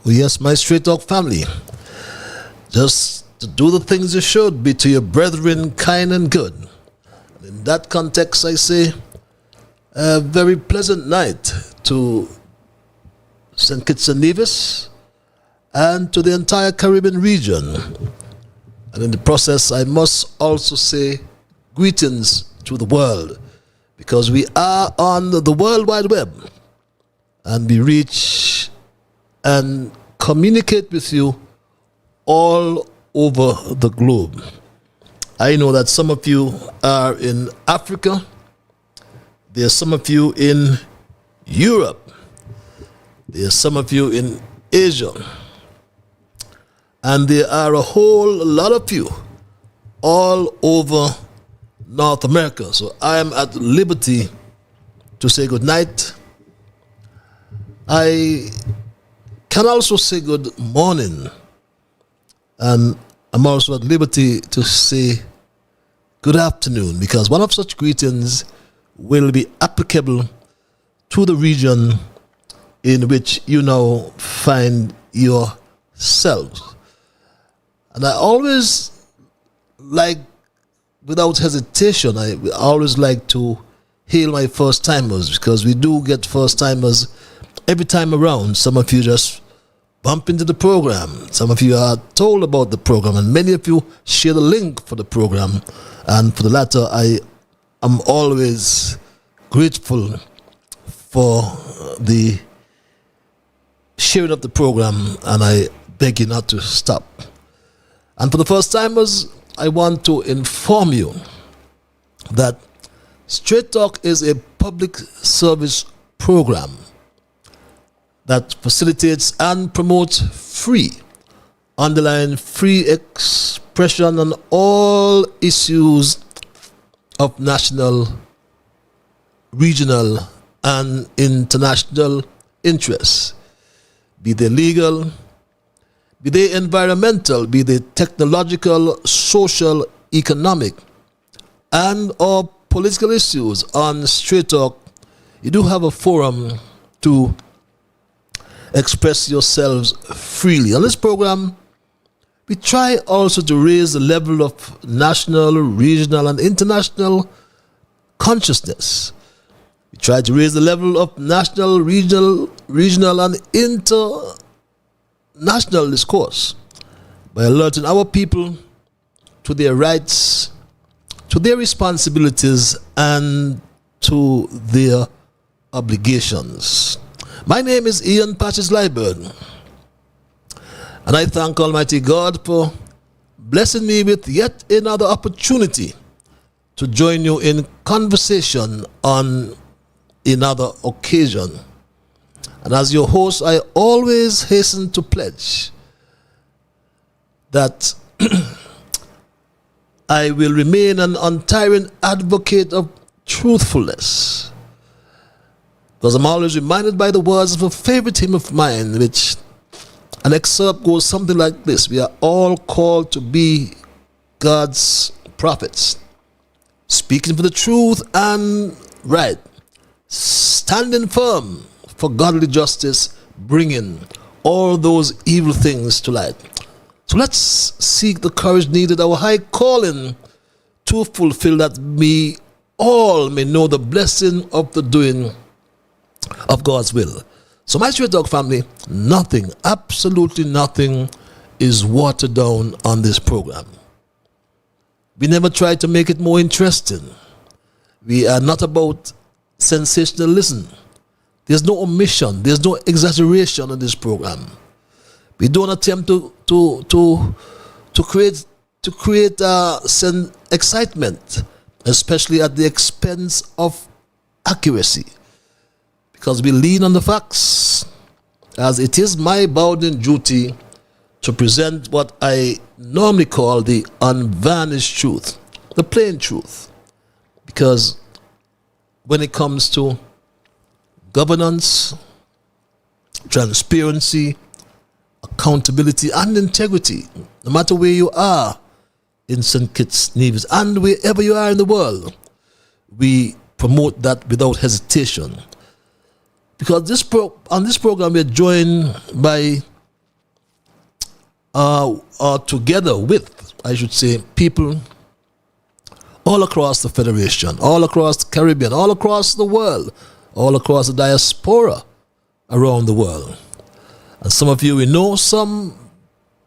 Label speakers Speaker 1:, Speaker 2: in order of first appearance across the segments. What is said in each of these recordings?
Speaker 1: Oh, yes, my Straight Talk family. Just to do the things you should, be to your brethren kind and good. And in that context, I say a very pleasant night to St. Kitts and Nevis and to the entire Caribbean region. And in the process, I must also say greetings to the world, because we are on the World Wide Web and we reach and communicate with you all over the globe. I know that some of you are in Africa, there are some of you in Europe, there are some of you in Asia, and there are a whole lot of you all over North America. So I am at liberty to say good night. I can also say good morning, and I'm also at liberty to say good afternoon, because one of such greetings will be applicable to the region in which you now find yourselves. And I always like, without hesitation, I always like to hail my first timers, because we do get first timers every time around. Some of you just bump into the program, some of you are told about the program, and many of you share the link for the program. And for the latter, I am always grateful for the sharing of the program, and I beg you not to stop. And for the first timers, I want to inform you that Straight Talk is a public service program that facilitates and promotes free, underlying free expression on all issues of national, regional, and international interests, be they legal, be they environmental, be they technological, social, economic, and or political issues. On Straight Talk, you do have a forum to express yourselves freely. On this program, we try also to raise the level of national, regional, and international consciousness. We try to raise the level of national, regional, and international discourse by alerting our people to their rights, to their responsibilities, and to their obligations. My name is Ian Patches Liburn, and I thank Almighty God for blessing me with yet another opportunity to join you in conversation on another occasion. And as your host, I always hasten to pledge that I will remain an untiring advocate of truthfulness, because I'm always reminded by the words of a favorite hymn of mine, which an excerpt goes something like this: we are all called to be God's prophets, speaking for the truth and right, standing firm for godly justice, bringing all those evil things to light. So let's seek the courage needed, our high calling, to fulfill, that we all may know the blessing of the doing of God's will. So my Straight Talk family, nothing, absolutely nothing is watered down on this program. We never try to make it more interesting. We are not about sensationalism. There's no omission, there's no exaggeration in this program. We don't attempt to create excitement, especially at the expense of accuracy, because we lean on the facts, as it is my bounden duty to present what I normally call the unvarnished truth, the plain truth. Because when it comes to governance, transparency, accountability, and integrity, no matter where you are in St. Kitts, Nevis, and wherever you are in the world, we promote that without hesitation. Because on this program, we're joined by are together with, I should say, people all across the Federation, all across the Caribbean, all across the world, all across the diaspora around the world. And some of you we know, some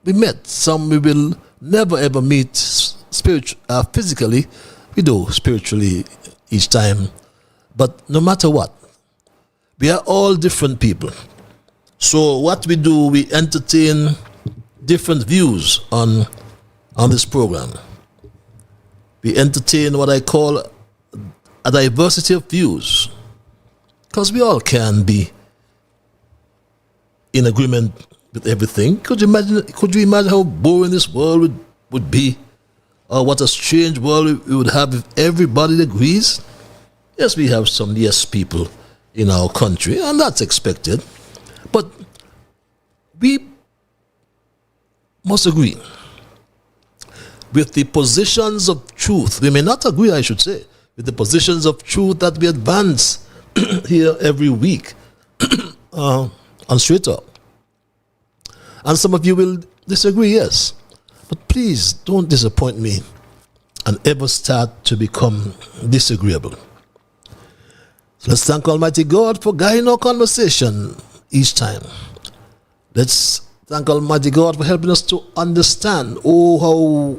Speaker 1: we met, some we will never ever meet physically. We do spiritually each time. But no matter what, we are all different people. So what we do, we entertain different views on this program. We entertain what I call a diversity of views, because we all can be in agreement with everything. Could you imagine how boring this world would be, or what a strange world we would have if everybody agrees? Yes, we have some yes people in our country, and that's expected, but we must agree with the positions of truth. We may not agree, I should say, with the positions of truth that we advance here every week on Straight Talk. And some of you will disagree, yes. But please don't disappoint me and ever start to become disagreeable. So let's thank Almighty God for guiding our conversation each time. Let's thank Almighty God for helping us to understand, how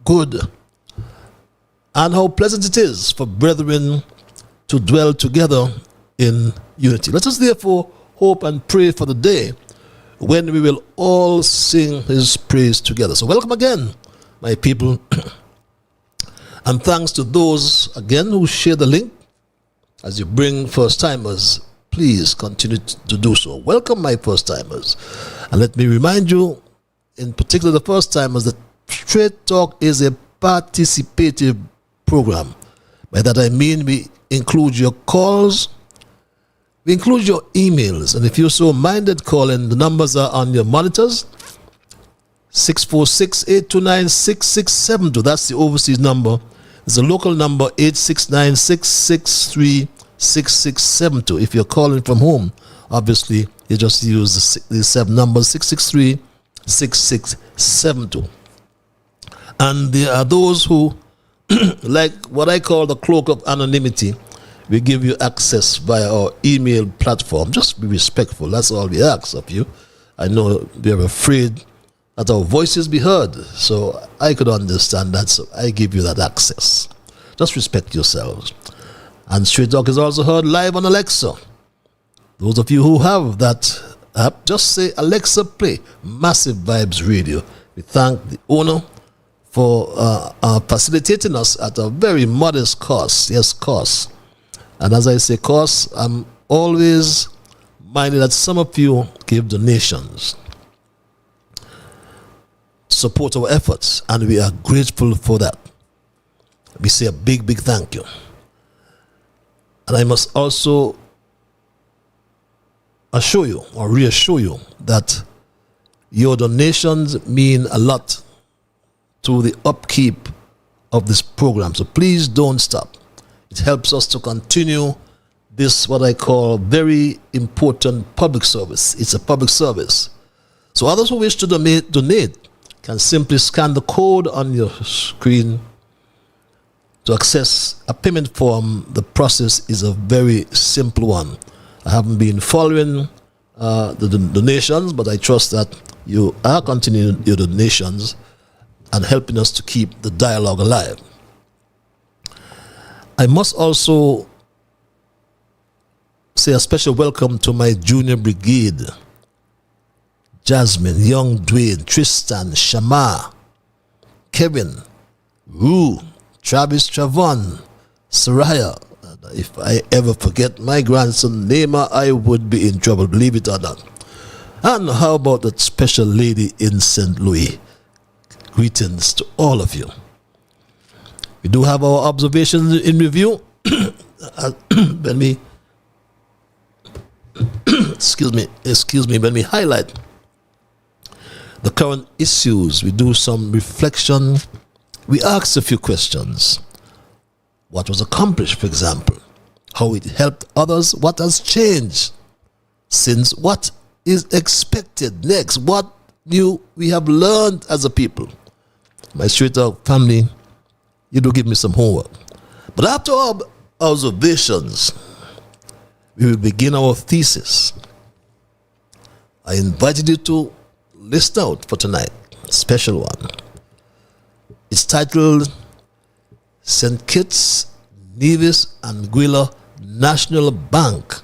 Speaker 1: good and how pleasant it is for brethren to dwell together in unity. Let us therefore hope and pray for the day when we will all sing his praise together. So welcome again, my people. And thanks to those, again, who share the link. As you bring first-timers, please continue to do so. Welcome, my first-timers. And let me remind you, in particular the first-timers, that Straight Talk is a participative program. By that I mean we include your calls, we include your emails, and if you're so minded, call in. The numbers are on your monitors. 646-829-6672. That's the overseas number. There's a local number, 869-663-6672. If you're calling from home, obviously you just use these 7 numbers, 663-6672. And there are those who, like what I call the cloak of anonymity, we give you access via our email platform. Just be respectful. That's all we ask of you. I know we are afraid that our voices be heard, so I could understand that, so I give you that access. Just respect yourselves. And Straight Talk is also heard live on Alexa. Those of you who have that app, just say, Alexa, play Massive Vibes Radio. We thank the owner for facilitating us at a very modest cost. Yes, cost. And as I say cost, I'm always minded that some of you give donations, support our efforts, and we are grateful for that. We say a big, big thank you. And I must also assure you or reassure you that your donations mean a lot to the upkeep of this program. So please don't stop. It helps us to continue this, what I call, very important public service. It's a public service. So others who wish to donate can simply scan the code on your screen to access a payment form. The process is a very simple one. I haven't been following the donations, but I trust that you are continuing your donations and helping us to keep the dialogue alive. I must also say a special welcome to my junior brigade: Jasmine, Young Dwayne, Tristan, Shama, Kevin, Rue, Travis, Travon, Soraya. If I ever forget my grandson Neema, I would be in trouble, believe it or not. And how about that special lady in St. Louis? Greetings to all of you. We do have our observations in review. When we excuse me, when we highlight the current issues, we do some reflection. We ask a few questions. What was accomplished, for example? How it helped others? What has changed since? What is expected next? What new we have learned as a people. My straight talk family, you do give me some homework. But after our observations, we will begin our thesis. I invited you to list out for tonight, a special one. It's titled St. Kitts, Nevis, and Anguilla National Bank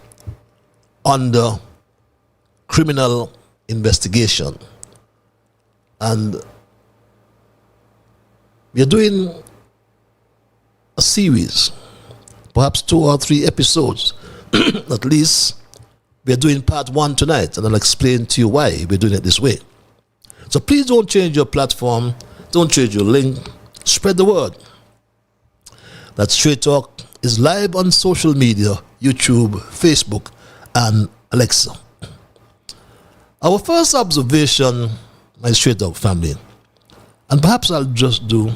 Speaker 1: under criminal investigation. And we are doing a series, perhaps 2 or 3 episodes. At least we are doing part 1 tonight, and I'll explain to you why we're doing it this way. So please don't change your platform, don't change your link, spread the word that Straight Talk is live on social media, YouTube, Facebook, and Alexa. Our first observation, my Straight Talk family, and perhaps I'll just do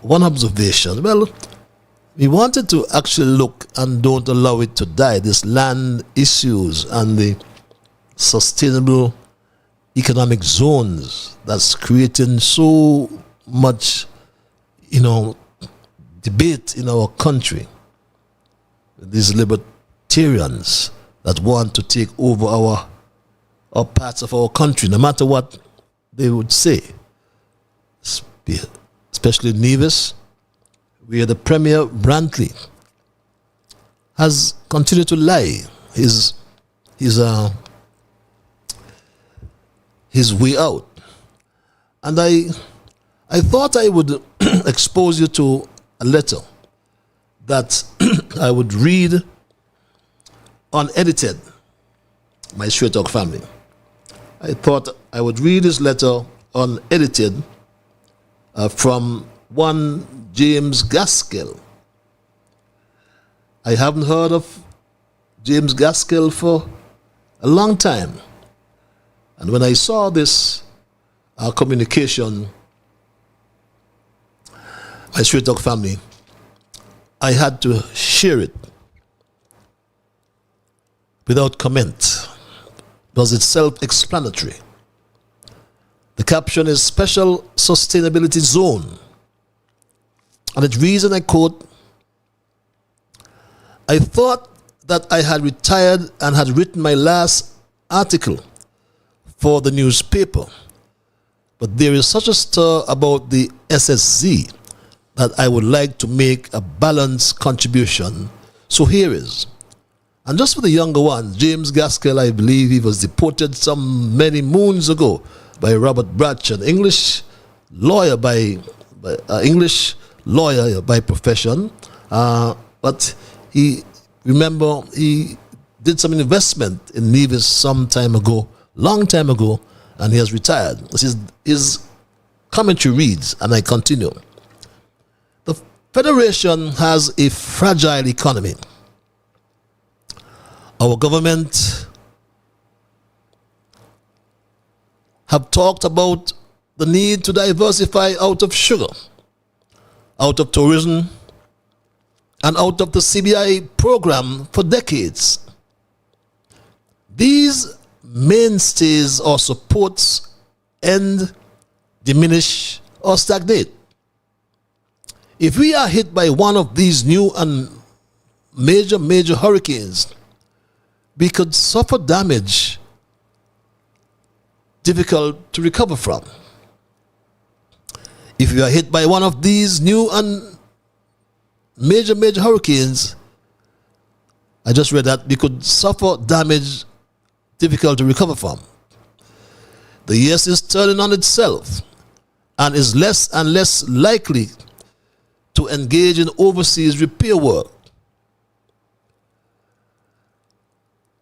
Speaker 1: one observation. Well, we wanted to actually look and don't allow it to die, this land issues and the sustainable economic zones that's creating so much, debate in our country. These libertarians that want to take over our parts of our country, no matter what they would say. Especially Nevis, where the Premier Brantley has continued to lie his way out. And I thought I would expose you to a letter that I would read unedited, my Straight Talk family. I thought I would read this letter unedited from one James Gaskell. I haven't heard of James Gaskell for a long time. And when I saw this communication, my Straight Talk family, I had to share it without comment because it's self-explanatory. The caption is Special Sustainability Zone. And it reads, and I quote, I thought that I had retired and had written my last article for the newspaper, but there is such a stir about the SSZ that I would like to make a balanced contribution. So here is. And just for the younger ones, James Gaskell, I believe he was deported some many moons ago by Robert Bratch, an English lawyer by profession. But he did some investment in Nevis some time ago, long time ago, and he has retired. His commentary reads, and I continue. The Federation has a fragile economy. Our government have talked about the need to diversify out of sugar, out of tourism, and out of the CBI program for decades. These mainstays or supports end, diminish, or stagnate. If we are hit by one of these new and major hurricanes, we could suffer damage difficult to recover from. If we are hit by one of these new and major hurricanes, I just read that we could suffer damage difficult to recover from. The US is turning on itself and is less and less likely to engage in overseas repair work.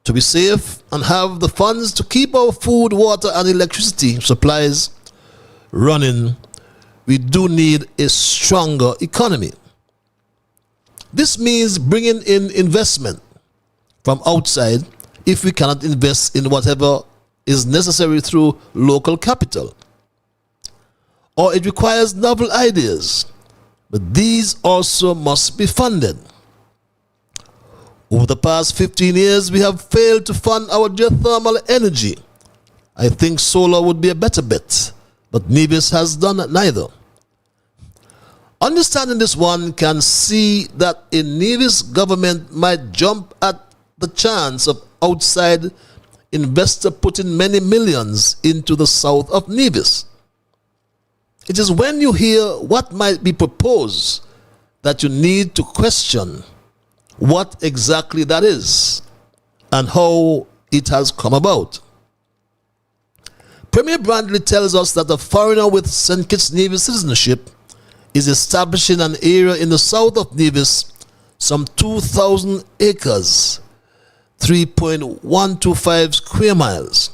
Speaker 1: To be safe and have the funds to keep our food, water, and electricity supplies running, we do need a stronger economy. This means bringing in investment from outside if we cannot invest in whatever is necessary through local capital. Or it requires novel ideas, but these also must be funded. Over the past 15 years, we have failed to fund our geothermal energy. I think solar would be a better bet, but Nevis has done neither. Understanding this, one can see that a Nevis government might jump at the chance of outside investor putting many millions into the south of Nevis. It is when you hear what might be proposed that you need to question what exactly that is and how it has come about. Premier Brandley tells us that a foreigner with St. Kitts Nevis citizenship is establishing an area in the south of Nevis, some 2,000 acres, 3.125 square miles,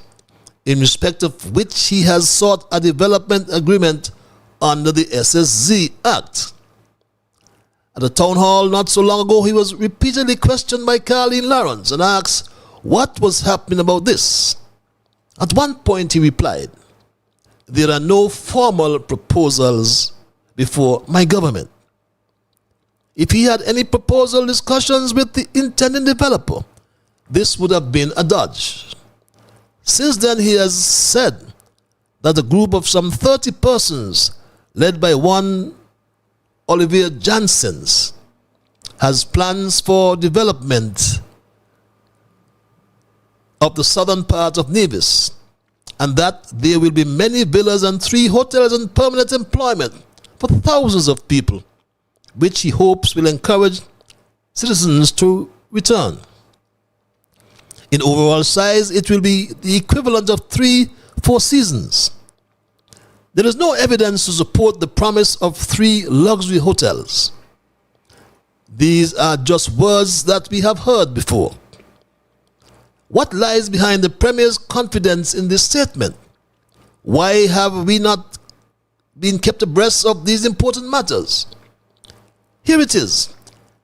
Speaker 1: in respect of which he has sought a development agreement under the SSZ Act. At the town hall not so long ago, he was repeatedly questioned by Carleen Lawrence and asked what was happening about this. At one point he replied, "There are no formal proposals before my government." If he had any proposal discussions with the intending developer, this would have been a dodge. Since then, he has said that a group of some 30 persons, led by one Olivier Janssens, has plans for development of the southern part of Nevis, and that there will be many villas and 3 hotels and permanent employment for thousands of people, which he hopes will encourage citizens to return. In overall size, it will be the equivalent of 3 Four Seasons. There is no evidence to support the promise of 3 luxury hotels. These are just words that we have heard before. What lies behind the Premier's confidence in this statement? Why have we not been kept abreast of these important matters? Here it is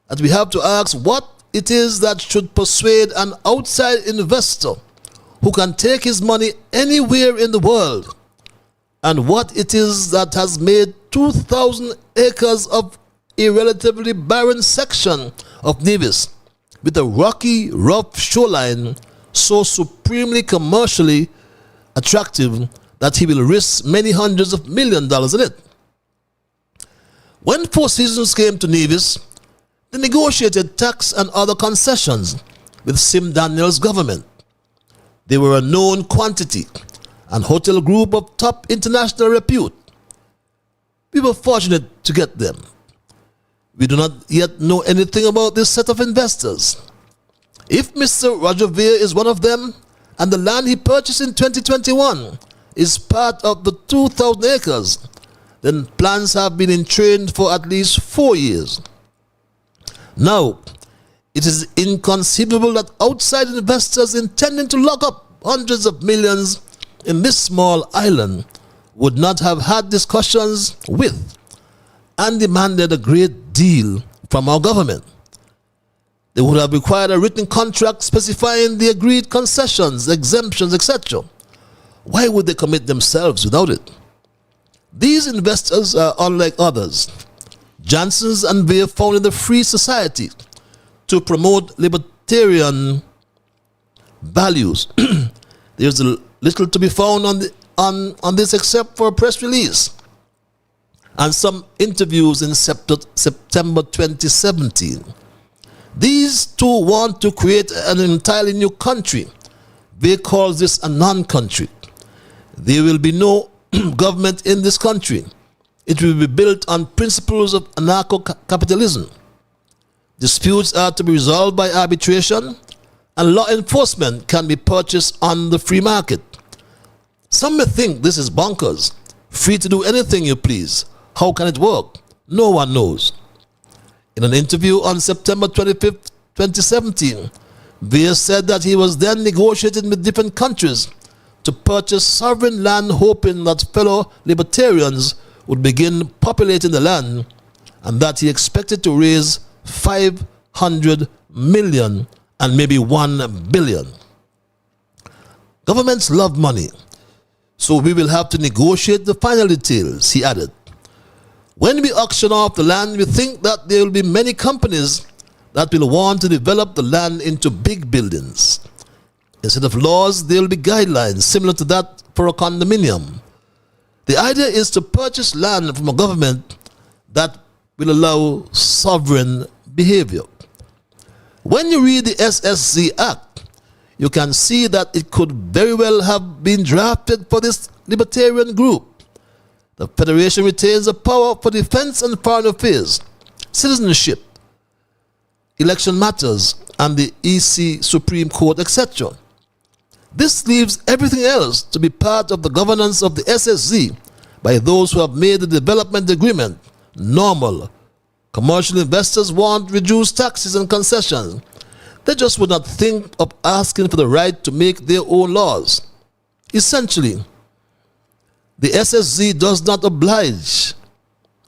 Speaker 1: that we have to ask what it is that should persuade an outside investor who can take his money anywhere in the world, and what it is that has made 2,000 acres of a relatively barren section of Nevis with a rocky, rough shoreline so supremely commercially attractive that he will risk many hundreds of $millions in it. When Four Seasons came to Nevis, they negotiated tax and other concessions with Sim Daniels' government. They were a known quantity and hotel group of top international repute. We were fortunate to get them. We do not yet know anything about this set of investors. If Mr. Roger Veer is one of them, and the land he purchased in 2021 is part of the 2,000 acres, then plans have been in train for at least 4 years. Now, it is inconceivable that outside investors intending to lock up hundreds of millions in this small island would not have had discussions with and demanded a great deal from our government. They would have required a written contract specifying the agreed concessions, exemptions, etc. Why would they commit themselves without it? These investors are unlike others. Janssens and Veer founded the Free Society to promote libertarian values. There's little to be found on this except for a press release and some interviews in September 2017. These two want to create an entirely new country. They call this a non-country. There will be no government in this country. It will be built on principles of anarcho-capitalism. Disputes are to be resolved by arbitration, and law enforcement can be purchased on the free market. Some may think this is bonkers. Free to do anything you please. How can it work? No one knows. In an interview on September 25th, 2017, Veer said that he was then negotiating with different countries to purchase sovereign land, hoping that fellow libertarians would begin populating the land, and that he expected to raise 500 million and maybe 1 billion. Governments love money, so we will have to negotiate the final details, he added. When we auction off the land, we think that there will be many companies that will want to develop the land into big buildings. Instead of laws, there will be guidelines similar to that for a condominium. The idea is to purchase land from a government that will allow sovereign behavior. When you read the SSZ Act, you can see that it could very well have been drafted for this libertarian group. The Federation retains the power for defense and foreign affairs, citizenship, election matters, and the EC Supreme Court, etc. This leaves everything else to be part of the governance of the SSZ by those who have made the development agreement normal. Commercial investors want reduced taxes and concessions. They just would not think of asking for the right to make their own laws. Essentially, the SSZ does not oblige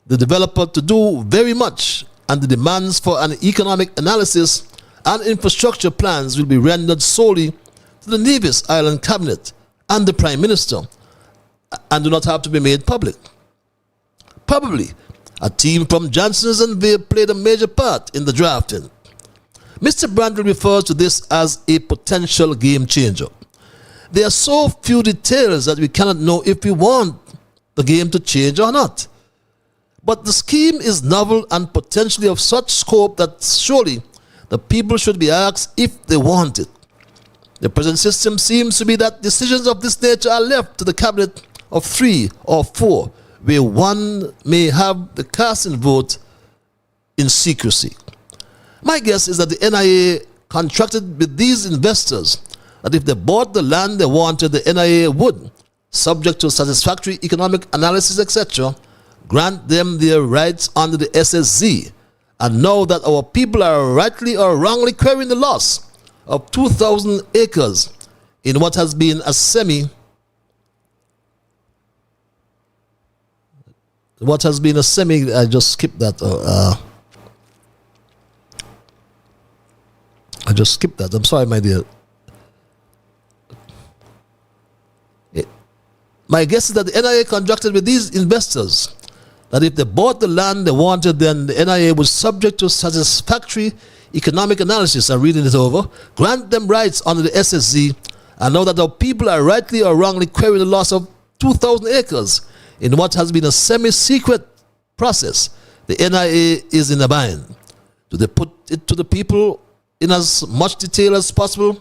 Speaker 1: the developer to do very much, and the demands for an economic analysis and infrastructure plans will be rendered solely to the Nevis Island Cabinet and the Prime Minister, and do not have to be made public. Probably, a team from Johnson's and Veer played a major part in the drafting. Mr. Brandle refers to this as a potential game changer. There are so few details that we cannot know if we want the game to change or not. But the scheme is novel and potentially of such scope that surely the people should be asked if they want it. The present system seems to be that decisions of this nature are left to the cabinet of 3 or 4, where one may have the casting vote in secrecy. My guess is that the NIA contracted with these investors that if they bought the land they wanted, the NIA would, subject to satisfactory economic analysis, etc., grant them their rights under the SSZ. And now that our people are rightly or wrongly querying the loss of 2,000 acres in what has been a I just skipped that. I just skipped that. I'm sorry, my dear. My guess is that the NIA contracted with these investors that if they bought the land they wanted, then the NIA was subject to satisfactory economic analysis, and reading it over, grant them rights under the SSZ, and know that our people are rightly or wrongly querying the loss of 2,000 acres in what has been a semi-secret process. The NIA is in a bind. Do they put it to the people in as much detail as possible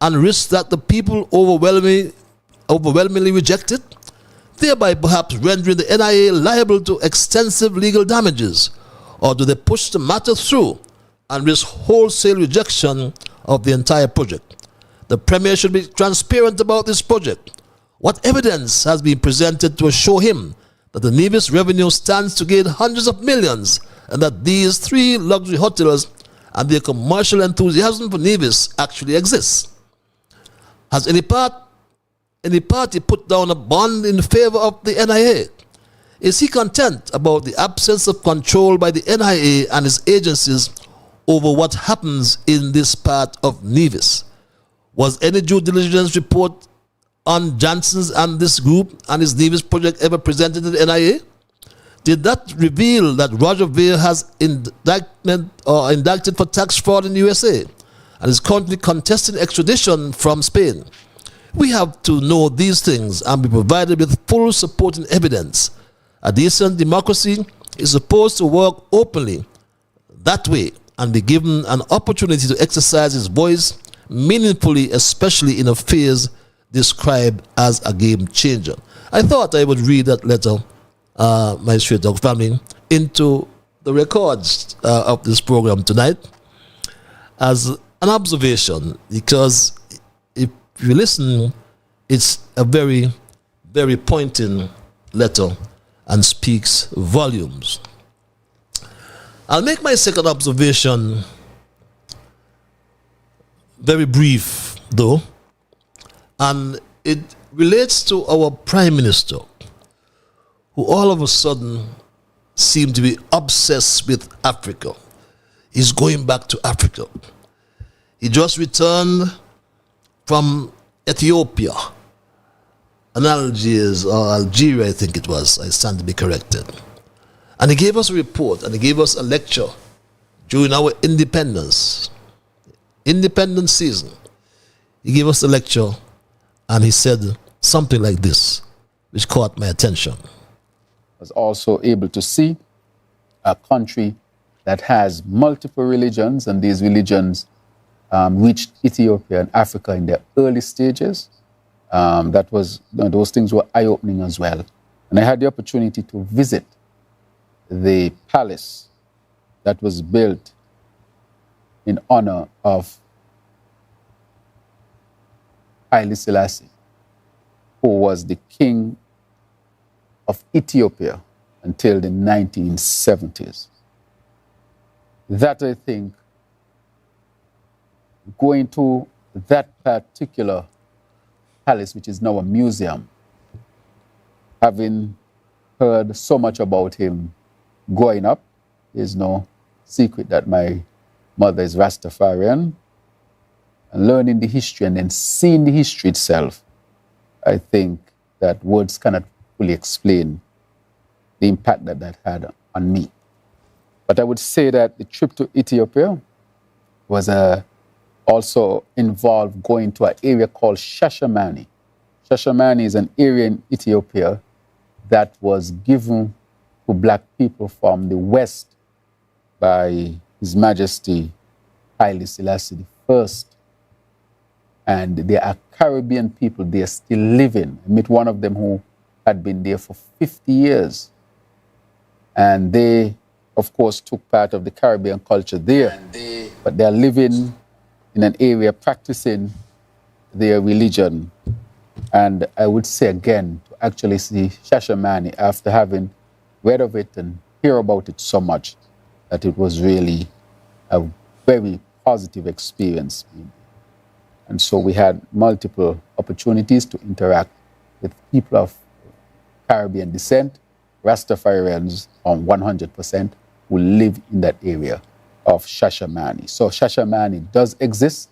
Speaker 1: and risk that the people overwhelmingly reject it, thereby perhaps rendering the NIA liable to extensive legal damages? Or do they push the matter through and risk wholesale rejection of the entire project? The Premier should be transparent about this project. What evidence has been presented to assure him that the Nevis revenue stands to gain hundreds of millions, and that these 3 luxury hotels and their commercial enthusiasm for Nevis actually exists? Has any party put down a bond in favor of the NIA? Is he content about the absence of control by the NIA and its agencies over what happens in this part of Nevis? Was any due diligence report on Johnson's and this group and his Nevis project ever presented to the NIA? Did that reveal that Roger Ver has indicted for tax fraud in the USA and is currently contesting extradition from Spain? We have to know these things and be provided with full supporting evidence. A decent democracy is supposed to work openly that way and be given an opportunity to exercise its voice meaningfully, especially in affairs described as a game changer. I thought I would read that letter, my Straight Dog family, into the records of this program tonight as an observation, because if you listen, it's a very, very pointing letter and speaks volumes. I'll make my second observation very brief, though, and it relates to our Prime Minister, who all of a sudden seemed to be obsessed with Africa. He's going back to Africa. He just returned from Ethiopia, Algeria, I think it was. I stand to be corrected. And he gave us a report and he gave us a lecture during our independence season, he gave us a lecture and he said something like this, which caught my attention.
Speaker 2: Was also able to see a country that has multiple religions, and these religions reached Ethiopia and Africa in their early stages. Those things were eye-opening as well. And I had the opportunity to visit the palace that was built in honor of Haile Selassie, who was the king of Ethiopia until the 1970s. That, I think, going to that particular palace, which is now a museum, having heard so much about him growing up, there's no secret that my mother is Rastafarian, and learning the history and then seeing the history itself, I think that words cannot fully explain the impact that that had on me. But I would say that the trip to Ethiopia was also involved going to an area called Shashamane. Shashamane is an area in Ethiopia that was given to black people from the West by His Majesty Haile Selassie I. And there are Caribbean people there still living. I met one of them who had been there for 50 years. And they, of course, took part of the Caribbean culture there. But they're living in an area practicing their religion. And I would say again, to actually see Shashamane after having read of it and hear about it so much, that it was really a very positive experience. And so we had multiple opportunities to interact with people of Caribbean descent, Rastafarians on 100%, who live in that area of Shashamane. So Shashamane does exist.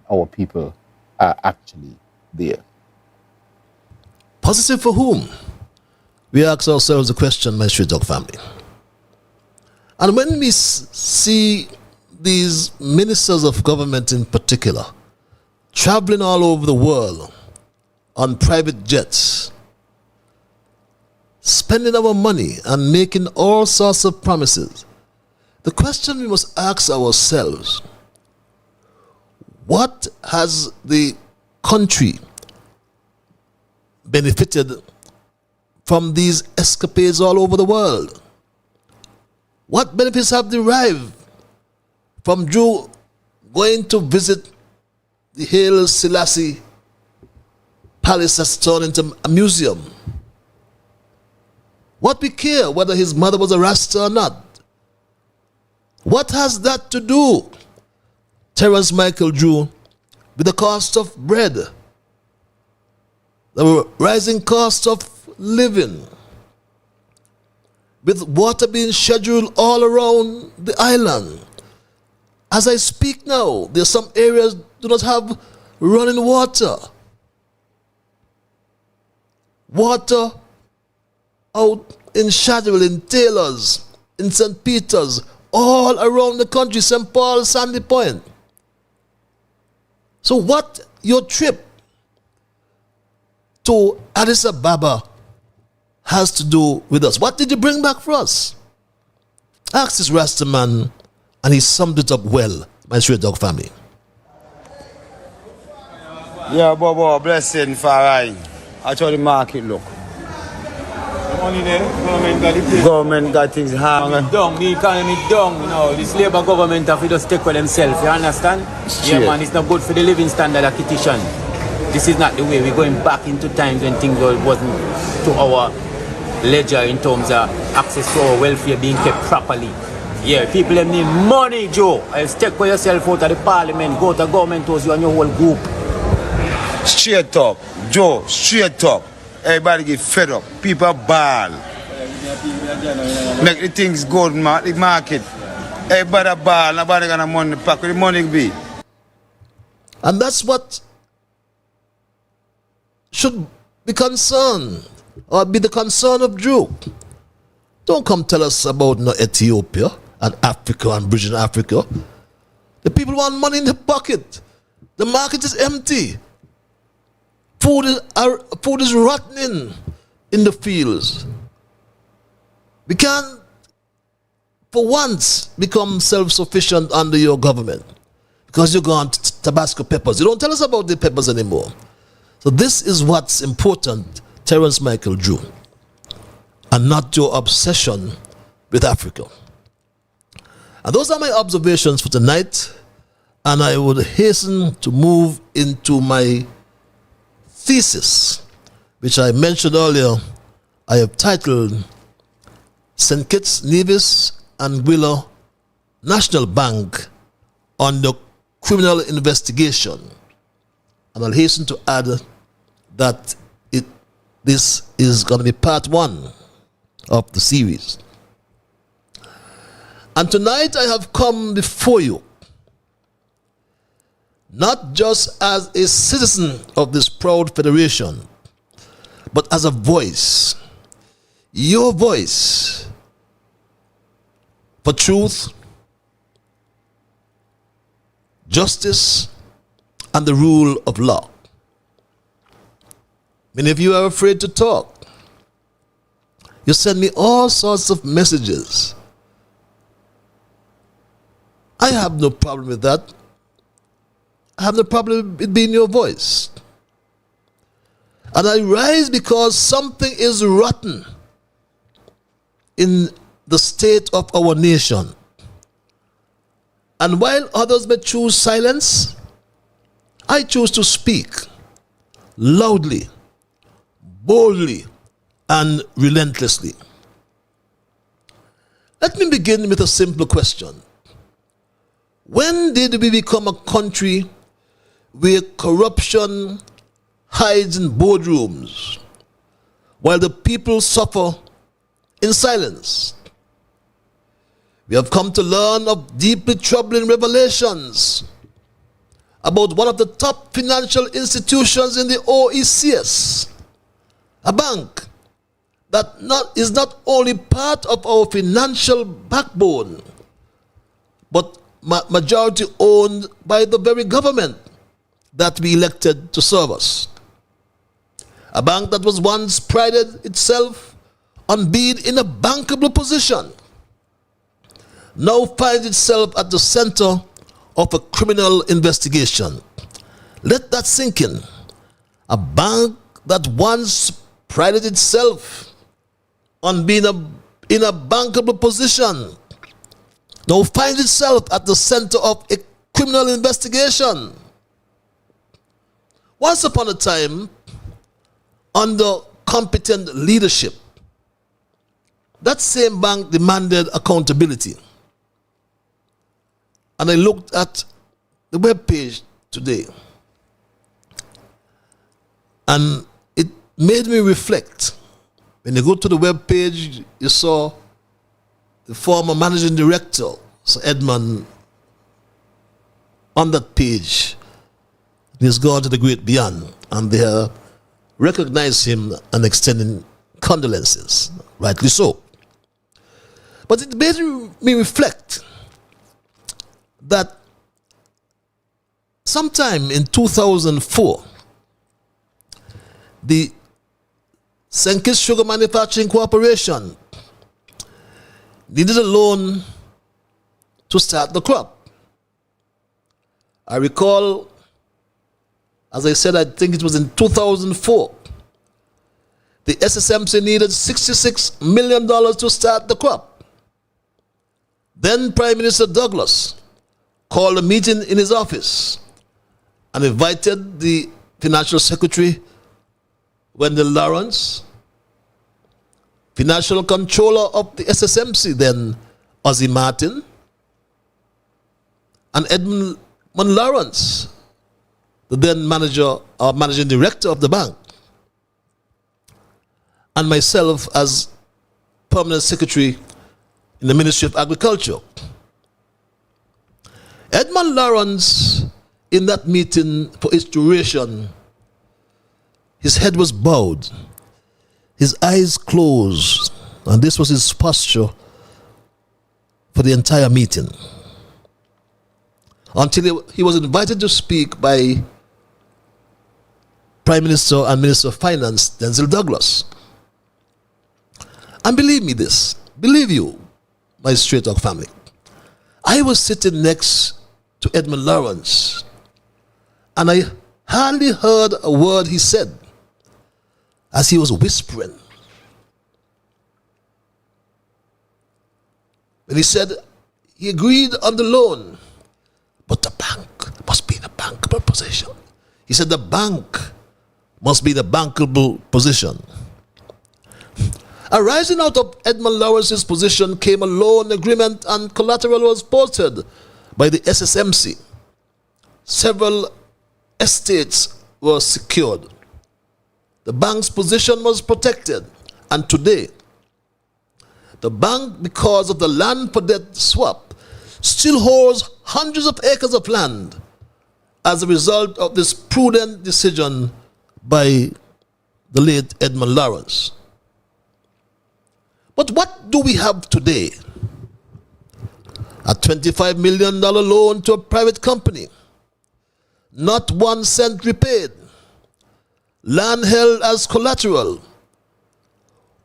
Speaker 2: Our people are actually there.
Speaker 1: Positive for whom? We ask ourselves the question, my Street Dog family. And when we see these ministers of government in particular traveling all over the world on private jets, spending our money and making all sorts of promises, the question we must ask ourselves, what has the country benefited from these escapades all over the world? What benefits have derived from Jew going to visit the Haile Selassie palace that's turned into a museum? What we care whether his mother was a Rasta or not? What has that to do, Terence Michael Drew, with the cost of bread, the rising cost of living, with water being scheduled all around the island? As I speak now, there are some areas do not have running water. Water out in Shadwell, in Taylors, in St. Peter's, all around the country, St. Paul, Sandy Point. So what your trip to Addis Ababa has to do with us? What did you bring back for us? Ask this Rastaman, and he summed it up well, my Straight Dog family.
Speaker 3: Yeah, Bobo, blessing for I. That's how the market look.
Speaker 4: Money there, government got it.
Speaker 3: Government got things hanging.
Speaker 4: The economy down, you know. This Labour government have to just take for themselves, you understand?
Speaker 3: Straight.
Speaker 4: Yeah, man, it's not good for the living standard acquisition. This is not the way. We're going back into times when things wasn't to our ledger in terms of access to our welfare being kept properly. Yeah, people them need money, Joe. I'll take for yourself out of the parliament, go to government house, you and your whole group.
Speaker 3: Straight up, Joe, straight up. Everybody get fed up. People ball. Make the things good, the market. Everybody ball. Nobody gonna money pack. Where the money be?
Speaker 1: And that's what should be concerned, or be the concern of Drew. Don't come tell us about no Ethiopia and Africa and bridging Africa. The people want money in the pocket. The market is empty. Food is rotting in the fields. We can't, for once, become self-sufficient under your government because you're going to Tabasco peppers. You don't tell us about the peppers anymore. So this is what's important, Terence Michael Drew, and not your obsession with Africa. And those are my observations for tonight, and I would hasten to move into my thesis, which I mentioned earlier. I have titled St. Kitts, Nevis, and Wheeler National Bank under criminal investigation. And I'll hasten to add that this is going to be part 1 of the series. And tonight I have come before you not just as a citizen of this proud federation, but as a voice, your voice for truth, justice, and the rule of law. Many of you are afraid to talk. You send me all sorts of messages. I have no problem with that. I have no problem with being your voice. And I rise because something is rotten in the state of our nation. And while others may choose silence, I choose to speak loudly, boldly, and relentlessly. Let me begin with a simple question. When did we become a country where corruption hides in boardrooms while the people suffer in silence? We have come to learn of deeply troubling revelations about one of the top financial institutions in the OECS, a bank that is not only part of our financial backbone, but majority owned by the very government that we elected to serve us. A bank that was once prided itself on being in a bankable position now finds itself at the center of a criminal investigation. Let that sink in. A bank that once prided itself on being in a bankable position now finds itself at the center of a criminal investigation. Once upon a time, under competent leadership, that same bank demanded accountability. And I looked at the web page today, and it made me reflect. When you go to the web page, you saw the former managing director, Sir Edmund, on that page. He's gone to the great beyond, and they have recognized him and extending condolences, rightly so. But it made me reflect that sometime in 2004, the St. Kitts Sugar Manufacturing Corporation needed a loan to start the crop. I recall, as I said, I think it was in 2004, the SSMC needed $66 million to start the crop. Then Prime Minister Douglas called a meeting in his office and invited the Financial Secretary, Wendell Lawrence, Financial Controller of the SSMC, then Ozzie Martin, and Edmund Lawrence, the then managing director of the bank, and myself as permanent secretary in the Ministry of Agriculture. Edmund Lawrence, in that meeting for its duration, his head was bowed, his eyes closed, and this was his posture for the entire meeting until he was invited to speak by Prime Minister and Minister of Finance, Denzel Douglas. And believe me this, believe you, my Straight Talk family, I was sitting next to Edmund Lawrence, and I hardly heard a word he said as he was whispering. When he said he agreed on the loan, but the bank must be in a bankable position. He said the bank must be in a bankable position. Arising out of Edmund Lawrence's position came a loan agreement, and collateral was posted by the SSMC. Several estates were secured. The bank's position was protected, and today, the bank, because of the land for debt swap, still holds hundreds of acres of land as a result of this prudent decision by the late Edmund Lawrence. But what do we have today? A $25 million loan to a private company. Not 1 cent repaid. Land held as collateral.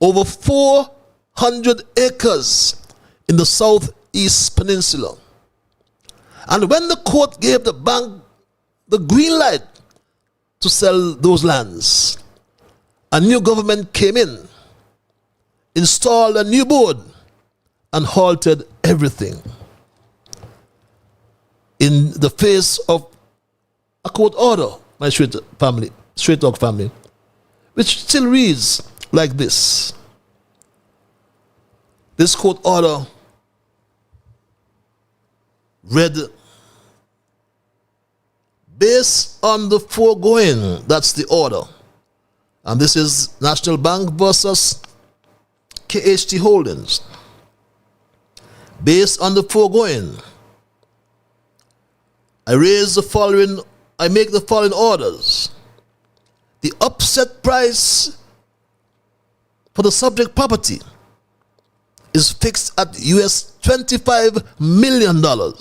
Speaker 1: Over 400 acres in the southeast peninsula. And when the court gave the bank the green light to sell those lands, a new government came in, installed a new board, and halted everything in the face of a court order, my Straight Talk family, which still reads like this. This court order read, based on the foregoing, that's the order, and this is National Bank versus KHT Holdings. Based on the foregoing, I make the following orders. The upset price for the subject property is fixed at US $25 million. The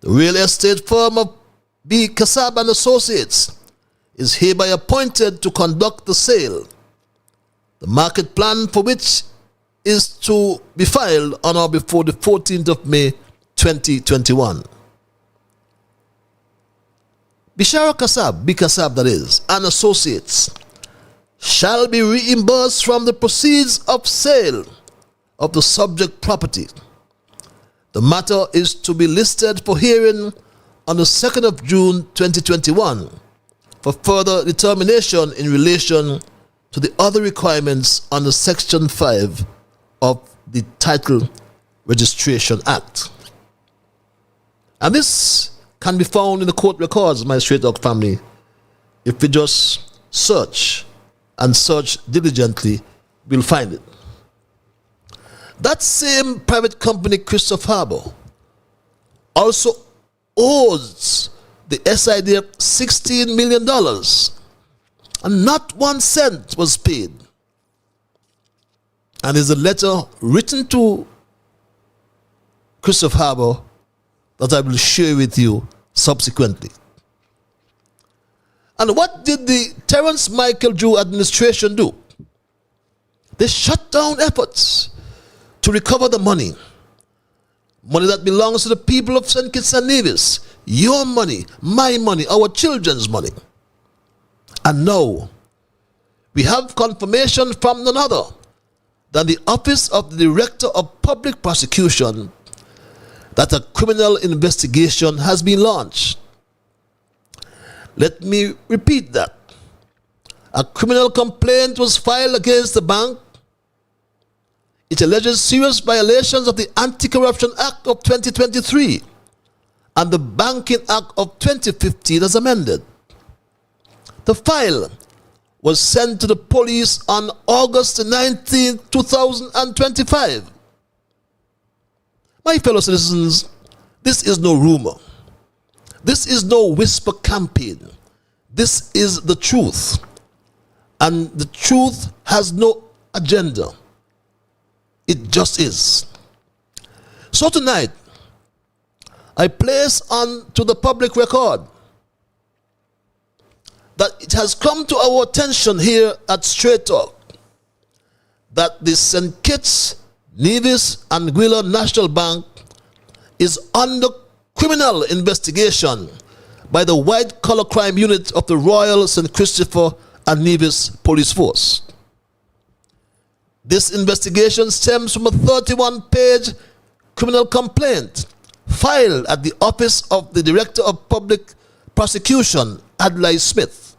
Speaker 1: real estate firm of B. Kassab and Associates is hereby appointed to conduct the sale, the market plan for which is to be filed on or before the 14th of May 2021. Bishara Kassab, B. Kassab that is, and Associates shall be reimbursed from the proceeds of sale of the subject property. The matter is to be listed for hearing on the 2nd of June 2021 for further determination in relation to the other requirements under Section 5 of the Title Registration Act. And this can be found in the court records, my Straight Talk family. If we just search and search diligently, we'll find it. That same private company, Christopher Harbour, also owes the SID $16 million, and not 1 cent was paid. And there's a letter written to Christopher Harbour that I will share with you subsequently. And what did the Terence Michael Drew administration do? They shut down efforts to recover the money that belongs to the people of St. Kitts and Nevis. Your money, my money, our children's money. And now, we have confirmation from none other than the Office of the Director of Public Prosecution that a criminal investigation has been launched. Let me repeat that. A criminal complaint was filed against the bank. It alleges serious violations of the Anti-Corruption Act of 2023 and the Banking Act of 2015 as amended. The file was sent to the police on August 19, 2025. My fellow citizens, this is no rumor. This is no whisper campaign. This is the truth. And the truth has no agenda. It just is. So tonight, I place on to the public record that it has come to our attention here at Straight Talk that the St. Kitts, Nevis, and Anguilla National Bank is under criminal investigation by the White Collar Crime Unit of the Royal St. Christopher and Nevis Police Force. This investigation stems from a 31-page criminal complaint filed at the office of the Director of Public Prosecution, Adlai Smith,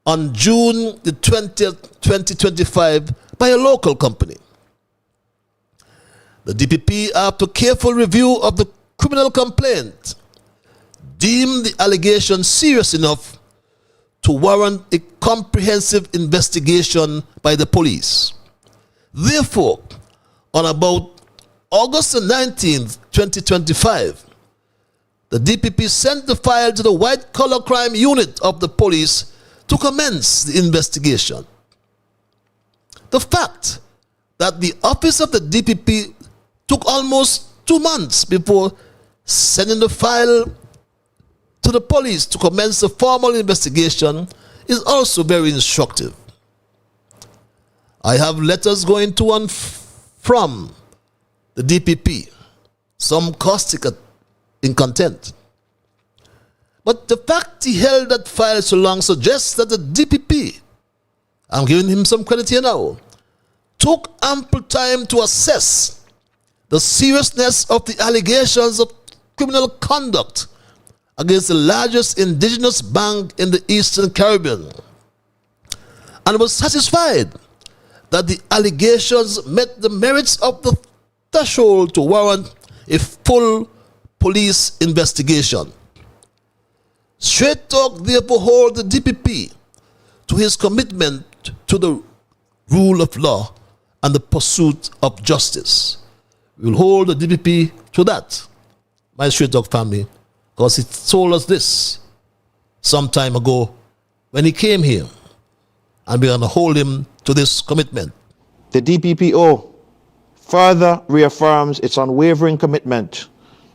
Speaker 1: on June the 20th, 2025 by a local company. The DPP, after careful review of the criminal complaint, deemed the allegation serious enough to warrant a comprehensive investigation by the police. Therefore, on about August 19th, 2025, the DPP sent the file to the White Collar Crime Unit of the police to commence the investigation. The fact that the office of the DPP took almost 2 months before sending the file to the police to commence the formal investigation is also very instructive. I have letters going to and from the DPP, some caustic in content. But the fact he held that file so long suggests that the DPP, I'm giving him some credit here now, took ample time to assess the seriousness of the allegations of criminal conduct against the largest indigenous bank in the Eastern Caribbean, and was satisfied that the allegations met the merits of the threshold to warrant a full police investigation. Straight Talk therefore holds the DPP to his commitment to the rule of law and the pursuit of justice. We will hold the DPP to that, my Straight Talk family, because he told us this some time ago when he came here, and we're going to hold him to this commitment.
Speaker 5: The DPPO further reaffirms its unwavering commitment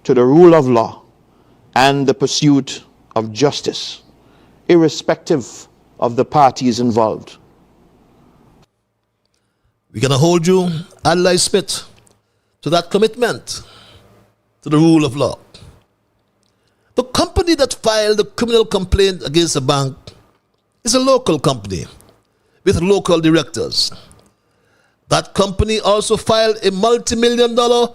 Speaker 5: to the rule of law and the pursuit of justice, irrespective of the parties involved.
Speaker 1: We're going to hold you, Adlai Smith, to that commitment to the rule of law. The company that filed the criminal complaint against the bank is a local company with local directors. That company also filed a multi-million-dollar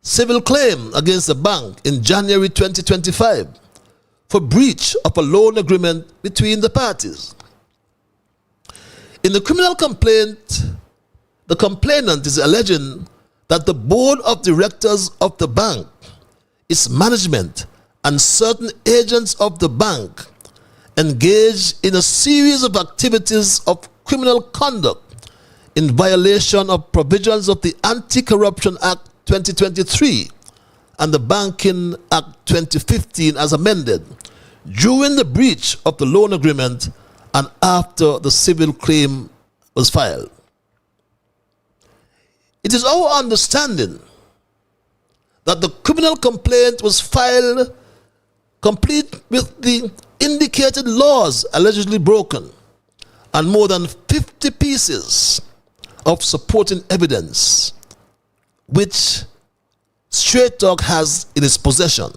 Speaker 1: civil claim against the bank in January 2025 for breach of a loan agreement between the parties. In the criminal complaint, the complainant is alleging that the board of directors of the bank, its management, and certain agents of the bank engaged in a series of activities of criminal conduct in violation of provisions of the Anti-Corruption Act 2023 and the Banking Act 2015 as amended during the breach of the loan agreement and after the civil claim was filed. It is our understanding that the criminal complaint was filed complete with the indicated laws allegedly broken and more than 50 pieces of supporting evidence which Straight Talk has in its possession.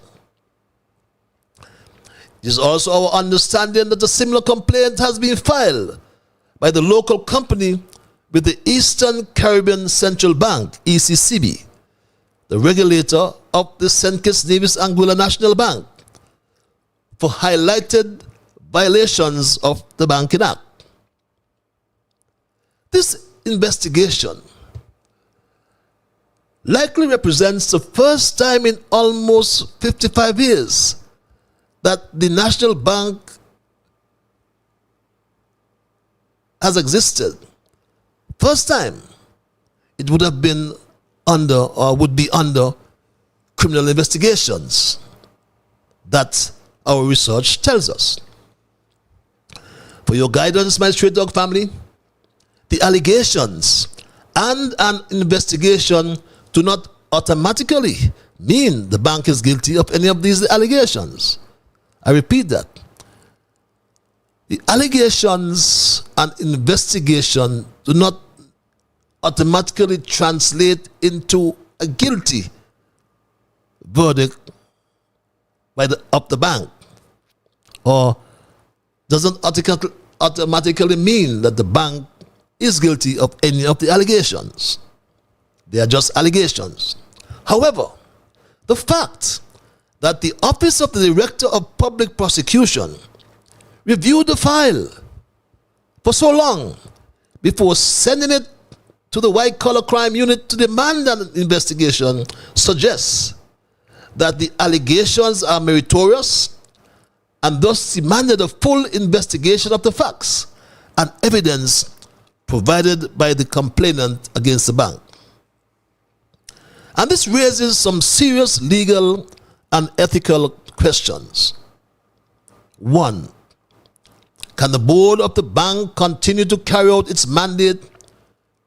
Speaker 1: It is also our understanding that a similar complaint has been filed by the local company with the Eastern Caribbean Central Bank, ECCB, the regulator of the St. Kitts, Nevis, and Anguilla National Bank, for highlighted violations of the Banking Act. This investigation likely represents the first time in almost 55 years that the National Bank has existed. First time it would have been under or would be under criminal investigations. That our research tells us. For your guidance, my Straight Talk family, the allegations and an investigation do not automatically mean the bank is guilty of any of these allegations. I repeat that. The allegations and investigation do not automatically translate into a guilty verdict of the bank, or doesn't automatically mean that the bank is guilty of any of the allegations. They are just allegations. However, the fact that the Office of the Director of Public Prosecution reviewed the file for so long before sending it to the White Collar Crime Unit to demand an investigation suggests that the allegations are meritorious and thus demanded a full investigation of the facts and evidence provided by the complainant against the bank. And this raises some serious legal and ethical questions. 1. Can the board of the bank continue to carry out its mandate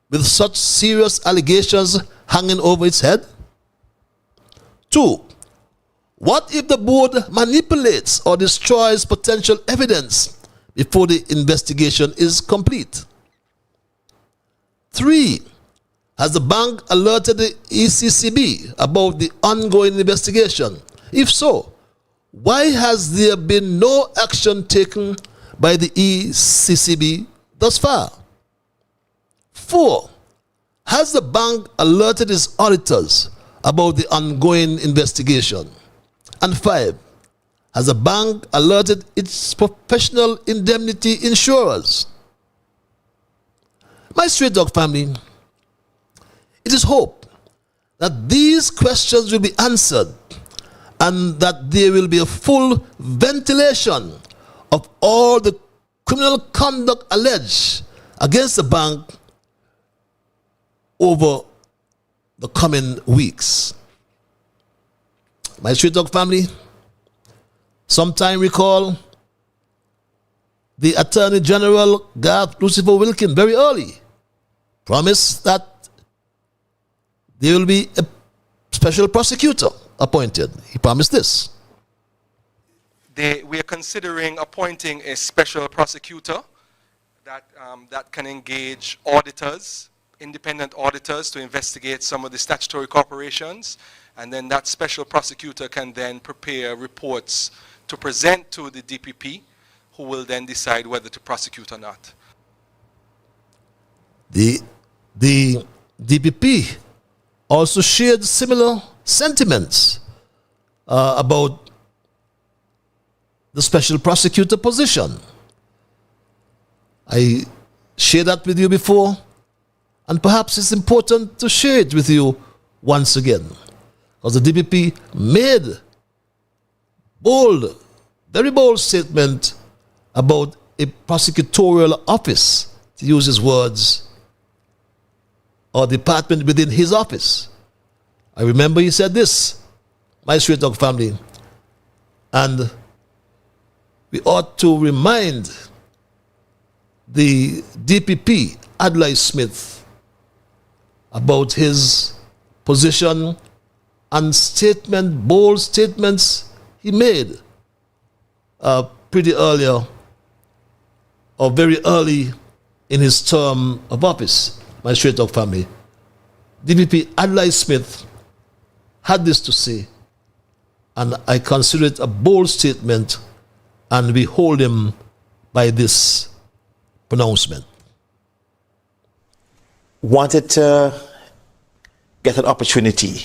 Speaker 1: with such serious allegations hanging over its head? 2. What if the board manipulates or destroys potential evidence before the investigation is complete? 3. Has the bank alerted the ECCB about the ongoing investigation? If so, why has there been no action taken by the ECCB thus far? 4. Has the bank alerted its auditors about the ongoing investigation? And 5. Has the bank alerted its professional indemnity insurers? My Straight Dog family, it is hoped that these questions will be answered and that there will be a full ventilation of all the criminal conduct alleged against the bank over the coming weeks. My Straight Dog family, sometime recall the Attorney General Garth Lucifer Wilkin very early promised that there will be a special prosecutor appointed. He promised this.
Speaker 6: We are considering appointing a special prosecutor that can engage auditors, independent auditors, to investigate some of the statutory corporations, and then that special prosecutor can then prepare reports to present to the DPP, who will then decide whether to prosecute or not.
Speaker 1: The DPP also shared similar sentiments about the special prosecutor position. I shared that with you before, and perhaps it's important to share it with you once again, because the DPP made very bold statement about a prosecutorial office, to use his words, or department within his office. I remember he said this, my Straight Dog family, and we ought to remind the DPP, Adlai Smith, about his position and bold statements he made pretty earlier, or very early in his term of office, my Straight Dog family. DPP Adlai Smith had this to say, and I consider it a bold statement, and we hold him by this pronouncement.
Speaker 5: Wanted to get an opportunity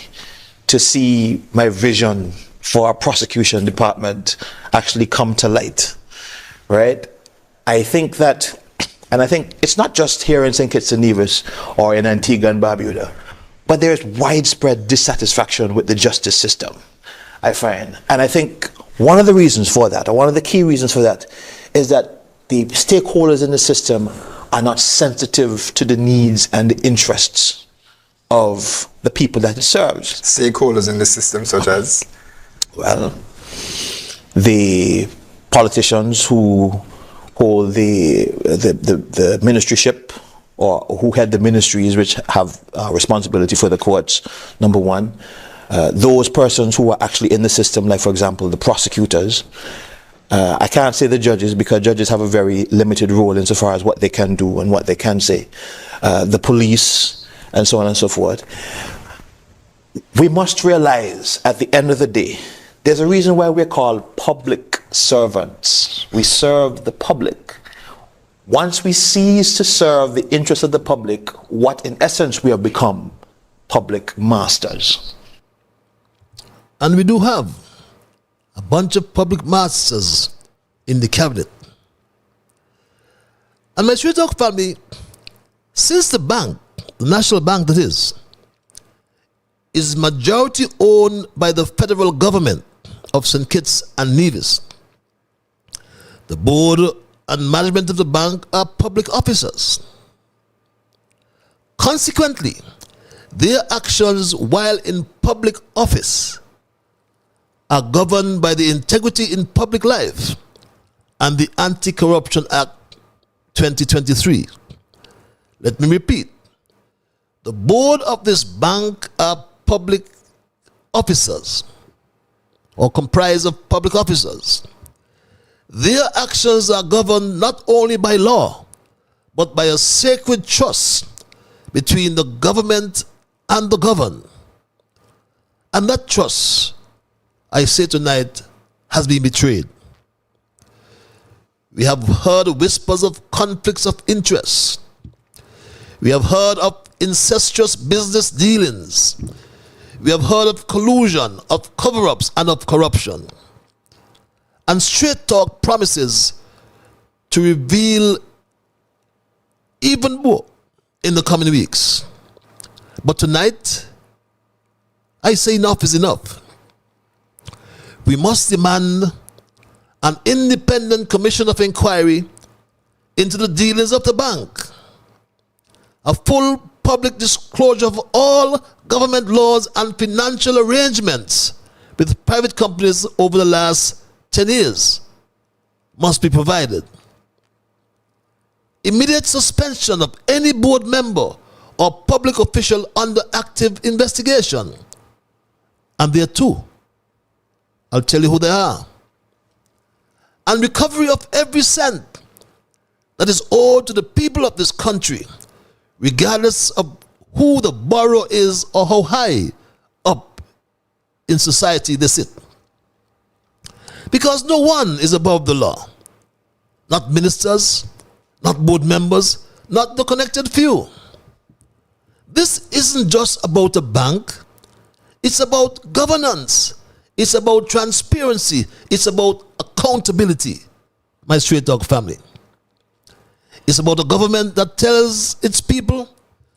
Speaker 5: to see my vision for our prosecution department actually come to light, right? I think it's not just here in St. Kitts and Nevis or in Antigua and Barbuda, but there's widespread dissatisfaction with the justice system, I find. And I think one of the reasons for that, or one of the key reasons for that, is that the stakeholders in the system are not sensitive to the needs and the interests of the people that it serves.
Speaker 7: Stakeholders in the system, such as?
Speaker 5: Well, the politicians who hold the ministryship or who head the ministries which have responsibility for the courts, number one. Those persons who are actually in the system, like for example, the prosecutors. I can't say the judges because judges have a very limited role insofar as what they can do and what they can say. The police and so on and so forth. We must realize at the end of the day, there's a reason why we're called public servants. We serve the public. Once we cease to serve the interests of the public, what in essence we have become? Public masters.
Speaker 1: And we do have a bunch of public masters in the cabinet. And my Straight Talk family, since the bank, the national bank that is majority owned by the federal government of St. Kitts and Nevis, the board and management of the bank are public officers. Consequently, their actions while in public office are governed by the Integrity in Public Life and the Anti-Corruption Act 2023. Let me repeat. The board of this bank are public officers or comprised of public officers. Their actions are governed not only by law, but by a sacred trust between the government and the governed. And that trust, I say tonight, has been betrayed. We have heard whispers of conflicts of interest. We have heard of incestuous business dealings. We have heard of collusion, of cover-ups, and of corruption. And Straight Talk promises to reveal even more in the coming weeks. But tonight, I say enough is enough. We must demand an independent commission of inquiry into the dealings of the bank, a full public disclosure of all government laws and financial arrangements with private companies over the last 10 years must be provided. Immediate suspension of any board member or public official under active investigation. And there are two. I'll tell you who they are. And recovery of every cent that is owed to the people of this country, regardless of who the borrower is or how high up in society they sit. Because no one is above the law. Not ministers, not board members, not the connected few. This isn't just about a bank. It's about governance. It's about transparency. It's about accountability, my Straight Talk family. It's about a government that tells its people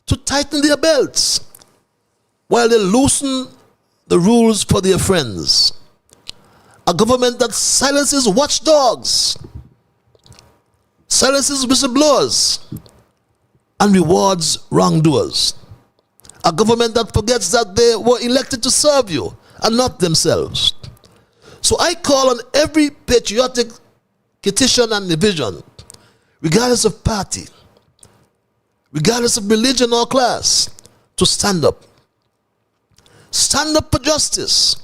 Speaker 1: to tighten their belts while they loosen the rules for their friends. A government that silences watchdogs, silences whistleblowers, and rewards wrongdoers. A government that forgets that they were elected to serve you and not themselves. So I call on every patriotic petition and division, regardless of party, regardless of religion or class, to stand up. Stand up for justice.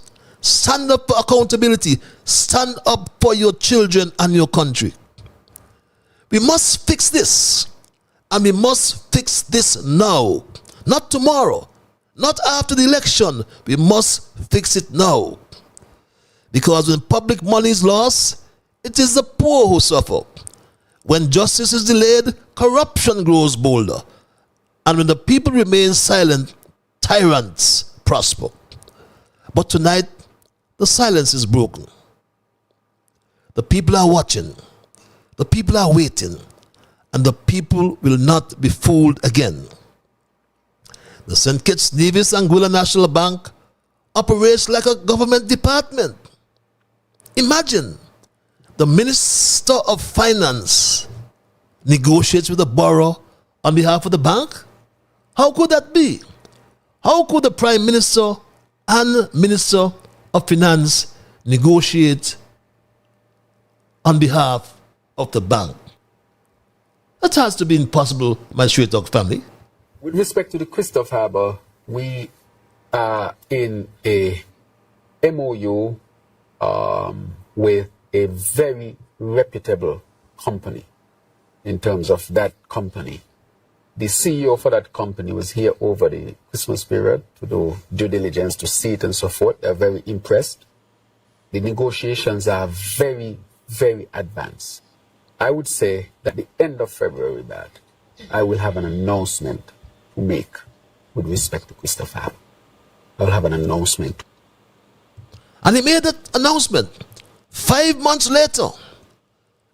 Speaker 1: Stand up for accountability. Stand up for your children and your country. We must fix this. And we must fix this now. Not tomorrow. Not after the election. We must fix it now. Because when public money is lost, it is the poor who suffer. When justice is delayed, corruption grows bolder. And when the people remain silent, tyrants prosper. But tonight, the silence is broken. The people are watching. The people are waiting. And the people will not be fooled again. The St. Kitts, Nevis, and Anguilla National Bank operates like a government department. Imagine the Minister of Finance negotiates with the borrower on behalf of the bank. How could that be? How could the Prime Minister and Minister of Finance negotiate on behalf of the bank? That has to be impossible, my Straight Talk family.
Speaker 8: With respect to the Christoph Harbour, we are in a MOU with a very reputable company in terms of that company. The CEO for that company was here over the Christmas period to do due diligence, to see it and so forth. They're very impressed. The negotiations are very, very advanced. I would say that the end of February, I will have an announcement to make with respect to Christoph Harbour. I will have an announcement.
Speaker 1: And he made that announcement. 5 months later,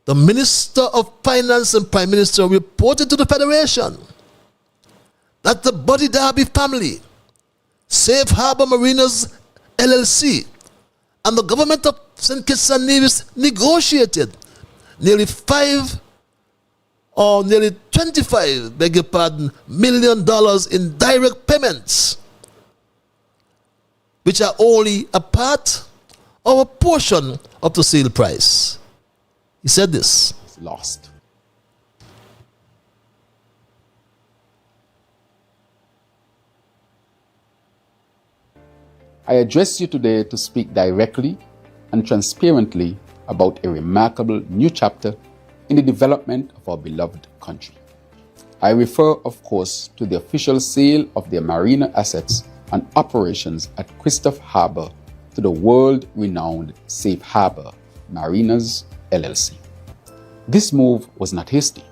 Speaker 1: the Minister of Finance and Prime Minister reported to the Federation that the Buddy Darby family, Safe Harbour Marinas LLC, and the government of St. Kitts and Nevis negotiated nearly 25, beg your pardon, $1 million in direct payments, which are only a part or a portion of the sale price. He said this.
Speaker 2: It's lost. I address you today to speak directly and transparently about a remarkable new chapter in the development of our beloved country. I refer, of course, to the official sale of their marina assets and operations at Christoph Harbour to the world-renowned Safe Harbour Marinas LLC. This move was not hasty.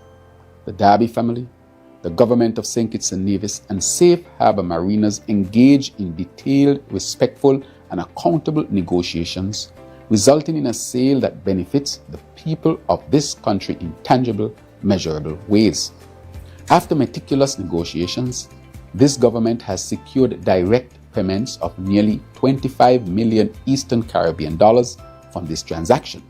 Speaker 2: The Darby family, the government of St. Kitts and Nevis, and Safe Harbour Marinas engaged in detailed, respectful, and accountable negotiations, resulting in a sale that benefits the people of this country in tangible, measurable ways. After meticulous negotiations, this government has secured direct payments of nearly 25 million Eastern Caribbean dollars from this transaction.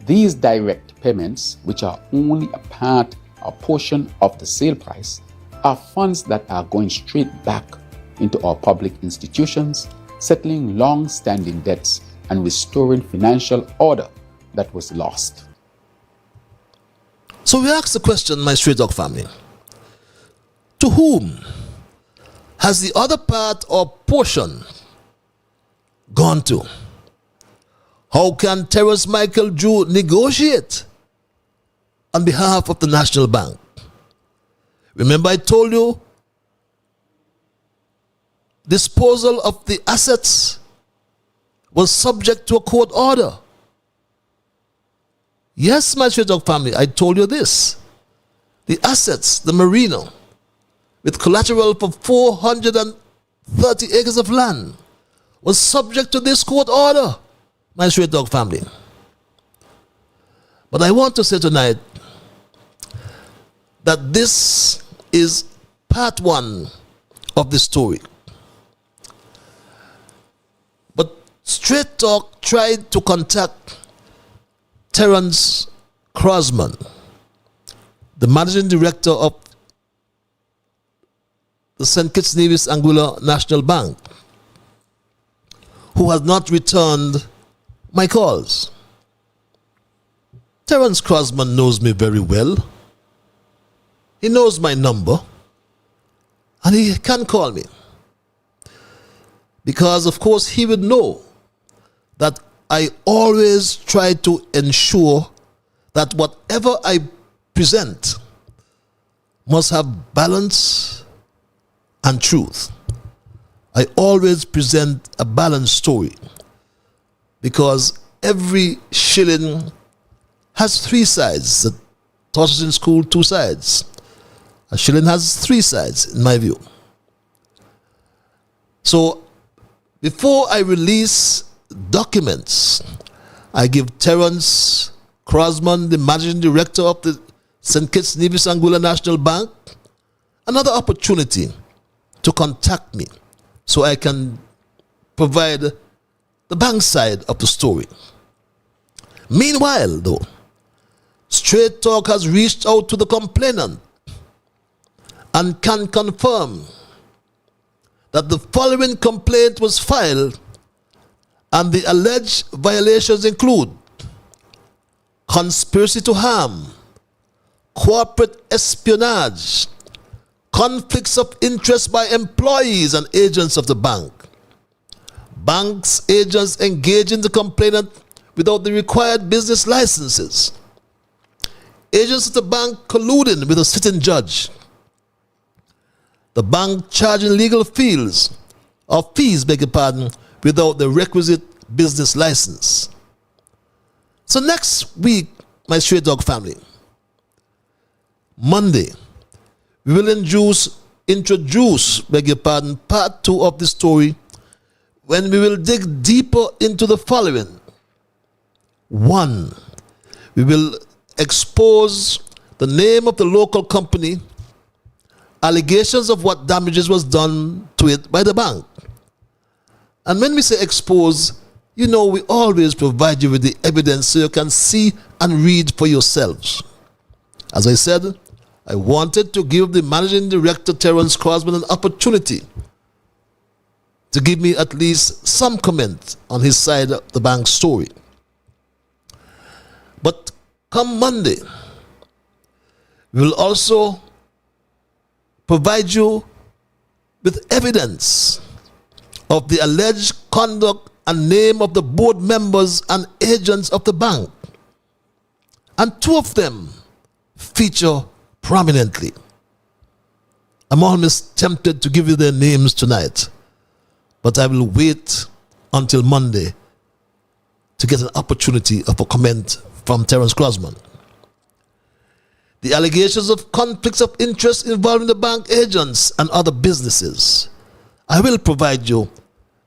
Speaker 2: These direct payments, which are only a part or portion of the sale price, are funds that are going straight back into our public institutions, settling long-standing debts and restoring financial order that was lost.
Speaker 1: So we ask the question, my Straight Talk family, to whom has the other part or portion gone to? How can Terrence Michael Drew negotiate on behalf of the National Bank? Remember I told you disposal of the assets was subject to a court order. Yes, my Straight Talk family, I told you this. The assets, the marina, with collateral for 430 acres of land, was subject to this court order, my Straight Talk family. But I want to say tonight that this is part one of the story. But Straight Talk tried to contact Terence Crosman, the managing director of the St. Kitts Nevis Anguilla National Bank, who has not returned my calls. Terence Crosman knows me very well. He knows my number, and he can call me. Because, of course, he would know that I always try to ensure that whatever I present must have balance and truth. I always present a balanced story because every shilling has three sides. The taught us in school 2 sides. A shilling has 3 sides, in my view. So, before I release documents, I give Terence Crosman, the managing director of the St. Kitts Nevis Anguilla National Bank, another opportunity to contact me so I can provide the bank side of the story. Meanwhile, though, Straight Talk has reached out to the complainant and can confirm that the following complaint was filed, and the alleged violations include conspiracy to harm, corporate espionage, conflicts of interest by employees and agents of the bank, bank's agents engaging the complainant without the required business licenses, agents of the bank colluding with a sitting judge, the bank charging legal fees, without the requisite business license. So next week, my Straight Dog family, Monday, we will introduce part 2 of the story, when we will dig deeper into the following. 1, we will expose the name of the local company, allegations of what damages was done to it by the bank. And when we say expose, you know we always provide you with the evidence so you can see and read for yourselves. As I said, I wanted to give the managing director, Terence Crosman, an opportunity to give me at least some comment on his side of the bank story. But come Monday, we will also provide you with evidence of the alleged conduct and name of the board members and agents of the bank. And 2 of them feature prominently. I'm almost tempted to give you their names tonight, but I will wait until Monday to get an opportunity of a comment from Terence Crosman. The allegations of conflicts of interest involving the bank agents and other businesses, I will provide you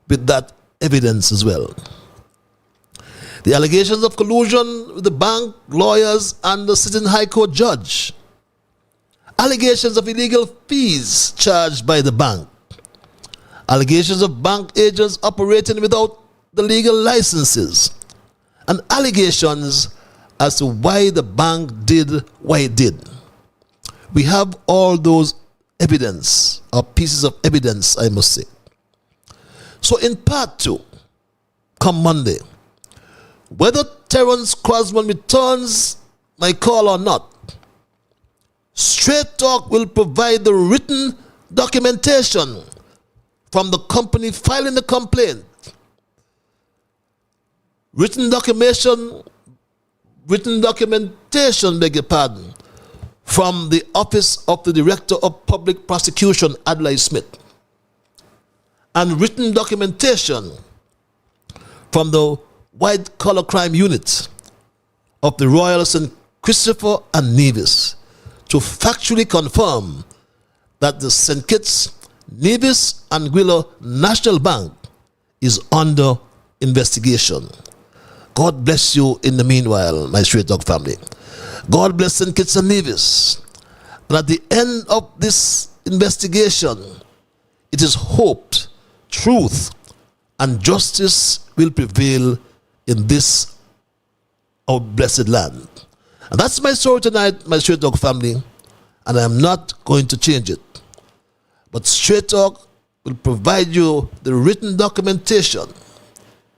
Speaker 1: with that evidence as well. The allegations of collusion with the bank lawyers and the sitting High Court judge. Allegations of illegal fees charged by the bank. Allegations of bank agents operating without the legal licenses. And allegations as to why the bank did what it did. We have all those evidence, or pieces of evidence, I must say. So in part 2, come Monday, whether Terence Crosman returns my call or not, Straight Talk will provide the written documentation from the company filing the complaint. Written documentation, from the Office of the Director of Public Prosecution, Adlai Smith, and written documentation from the White Collar Crime Unit of the Royal St. Christopher and Nevis to factually confirm that the St. Kitts, Nevis, and Anguilla National Bank is under investigation. God bless you in the meanwhile, my Straight Dog family. God bless St. Kitts and Nevis. And at the end of this investigation, it is hoped truth and justice will prevail in this our blessed land. And that's my story tonight, my Straight Dog family, and I am not going to change it. But Straight Talk will provide you the written documentation.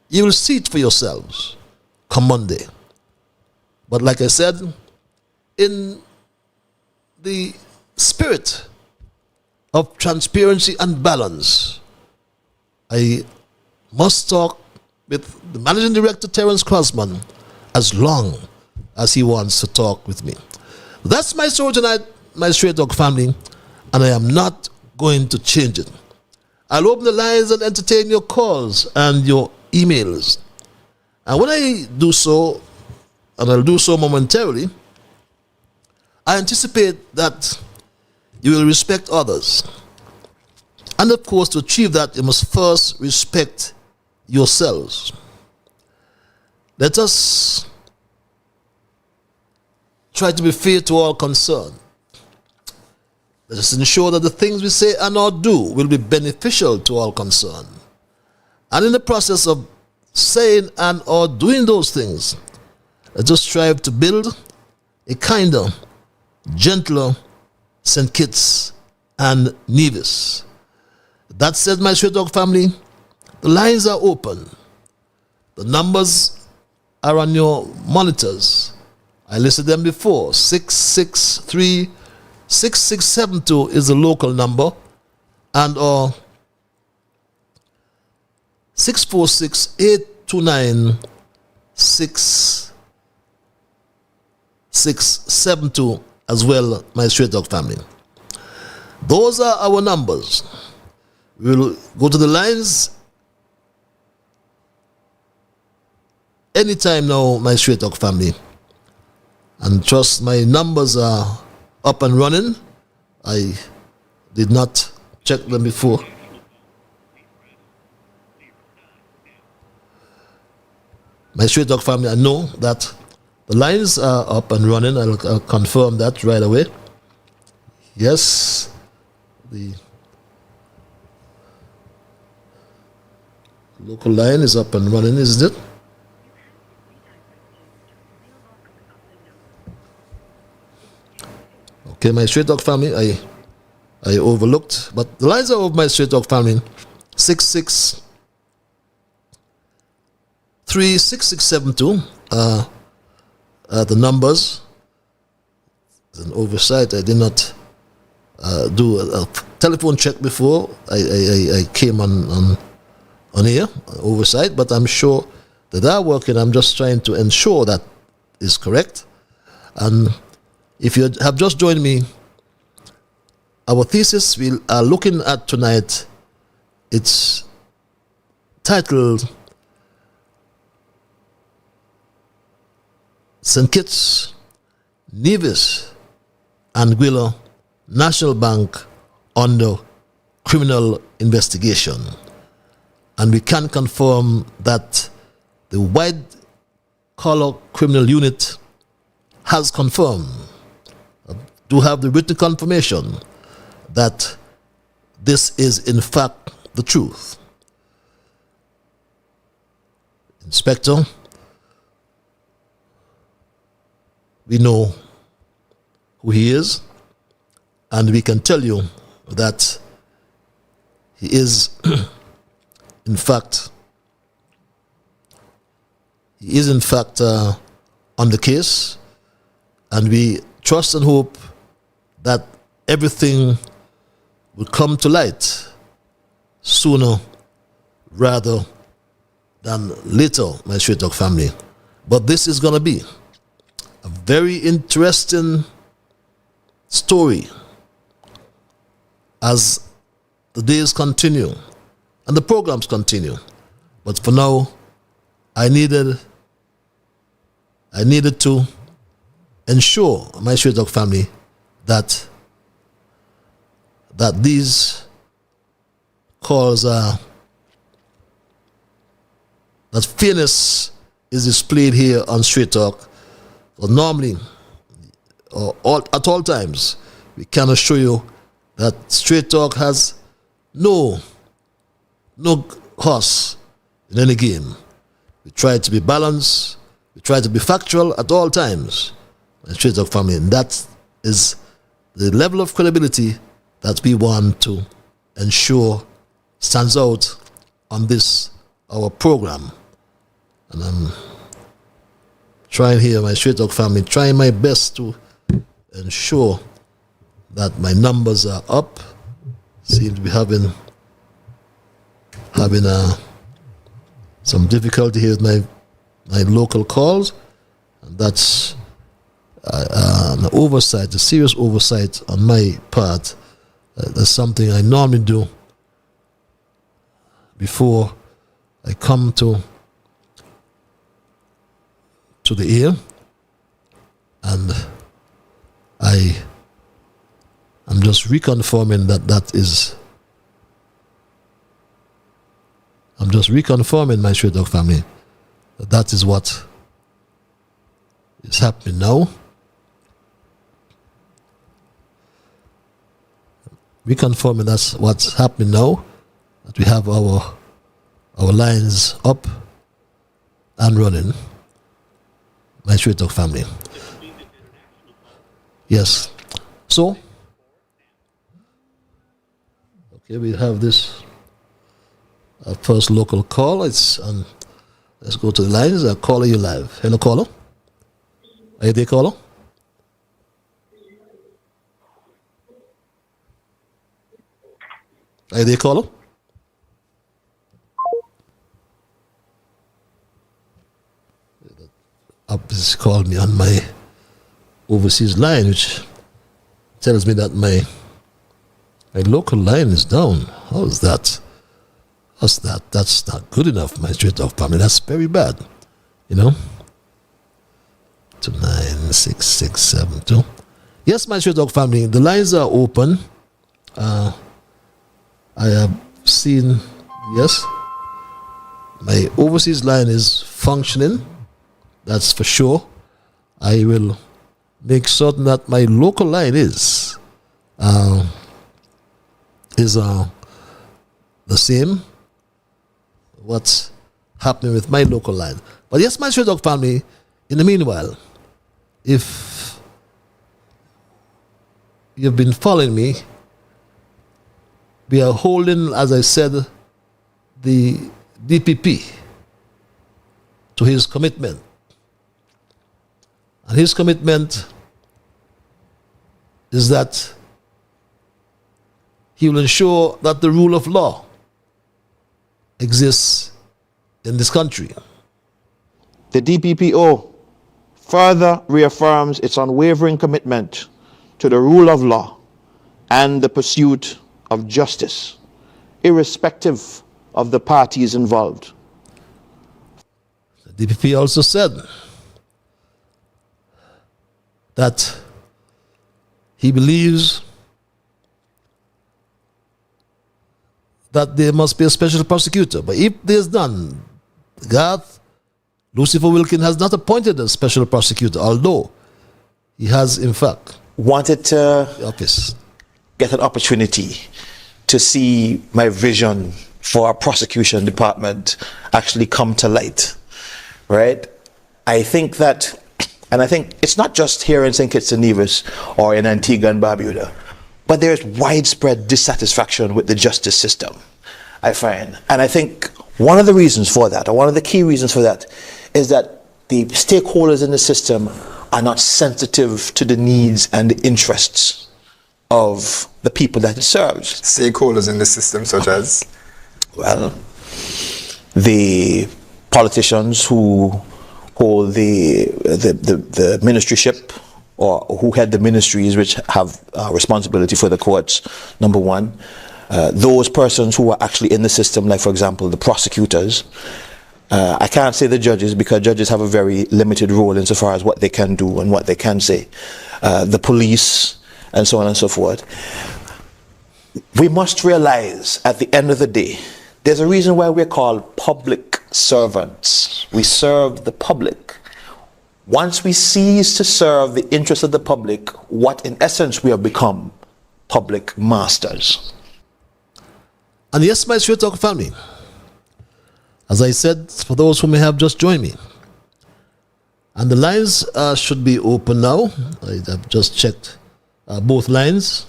Speaker 1: You will see it for yourselves come Monday. But like I said, in the spirit of transparency and balance, I must talk with the Managing Director, Terence Crosman, as long as he wants to talk with me. That's my story tonight, my Straight Dog family, and I am not going to change it. I'll open the lines and entertain your calls and your emails. And when I do so, and I'll do so momentarily, I anticipate that you will respect others. And of course, to achieve that, you must first respect yourselves. Let us try to be fair to all concerned. Let us ensure that the things we say and or do will be beneficial to all concerned. And in the process of saying and or doing those things, let us strive to build a kinder, gentler St. Kitts and Nevis. That said, my Straight Dog family, the lines are open. The numbers are on your monitors. I listed them before. 663-6672 is the local number, and 646-829-6672 as well, my Straight Talk family. Those are our numbers. We will go to the lines anytime now, my Straight Talk family. And trust, my numbers are up and running. I did not check them before. My Straight Talk family, I know that the lines are up and running. I'll confirm that right away. Yes, the local line is up and running, isn't it? Okay, my Straight Talk family, I overlooked, but the lines are of my Straight Talk family. 663-6672 the numbers. It's an oversight. I did not do a telephone check before I came on here, oversight, but I'm sure that they are working. I'm just trying to ensure that is correct. And if you have just joined me, our thesis we are looking at tonight, it's titled St. Kitts, Nevis, and Guilla National Bank under criminal investigation. And we can confirm that the white collar criminal unit has confirmed, do have the written confirmation that this is in fact the truth. Inspector, we know who he is, and we can tell you that he is in fact on the case, and we trust and hope that everything will come to light sooner rather than later, my Straight Talk family. But this is going to be a very interesting story as the days continue and the programs continue. But for now, I needed to ensure my Straight Talk family that these calls are, that fairness is displayed here on Straight Talk. So normally, at all times, we can assure you that Straight Talk has no horse in any game. We try to be balanced. We try to be factual at all times. My Straight Talk family, and that is the level of credibility that we want to ensure stands out on this, our program. And I'm trying here, my Straight Talk family, trying my best to ensure that my numbers are up. Seem to be having some difficulty here with my local calls, and that's an oversight, a serious oversight on my part. That's something I normally do before I come to the air, and I'm just reconfirming I'm just reconfirming, my Straight Talk family, that is what is happening now. Reconfirming that's what's happening now, that we have our lines up and running, my Straight Talk family. Yes. So, okay, we have this first local call. It's let's go to the lines. Caller, you live. Hello, caller. Are you there, caller? Are you there, caller? Just called me on my overseas line, which tells me that my local line is down. How is that? What's that? That's not good enough, my straight talk family. That's very bad. 296672. Yes, my straight talk family. The lines are open. I have seen, yes, my overseas line is functioning. That's for sure. I will make certain that my local line is the same. What's happening with my local line? But yes, my straight dog family. In the meanwhile, if you've been following me, we are holding, as I said, the DPP to his commitment. And his commitment is that he will ensure that the rule of law exists in this country.
Speaker 5: The DPPO further reaffirms its unwavering commitment to the rule of law and the pursuit of justice, irrespective of the parties involved.
Speaker 1: The DPP also said that he believes that there must be a special prosecutor. But if there's none, Lucifer Wilkin has not appointed a special prosecutor, although he has, in fact,
Speaker 5: wanted to
Speaker 1: office.
Speaker 5: Get an opportunity to see my vision for our prosecution department actually come to light, right? I think it's not just here in St. Kitts and Nevis or in Antigua and Barbuda, but there's widespread dissatisfaction with the justice system, I find. And I think one of the reasons for that, or one of the key reasons for that, is that the stakeholders in the system are not sensitive to the needs and the interests of the people that it serves.
Speaker 7: Stakeholders in the system such as?
Speaker 5: Well, the politicians who hold the ministryship, or who head the ministries which have responsibility for the courts, number one. Those persons who are actually in the system, like for example the prosecutors. I can't say the judges, because judges have a very limited role insofar as what they can do and what they can say. The police, and so on and so forth. We must realize at the end of the day, there's a reason why we're called public servants. We serve the public. Once we cease to serve the interests of the public, what in essence we have become, public masters.
Speaker 1: And yes, my straight talk family, as I said, for those who may have just joined me, and the lines should be open now. I have just checked both lines.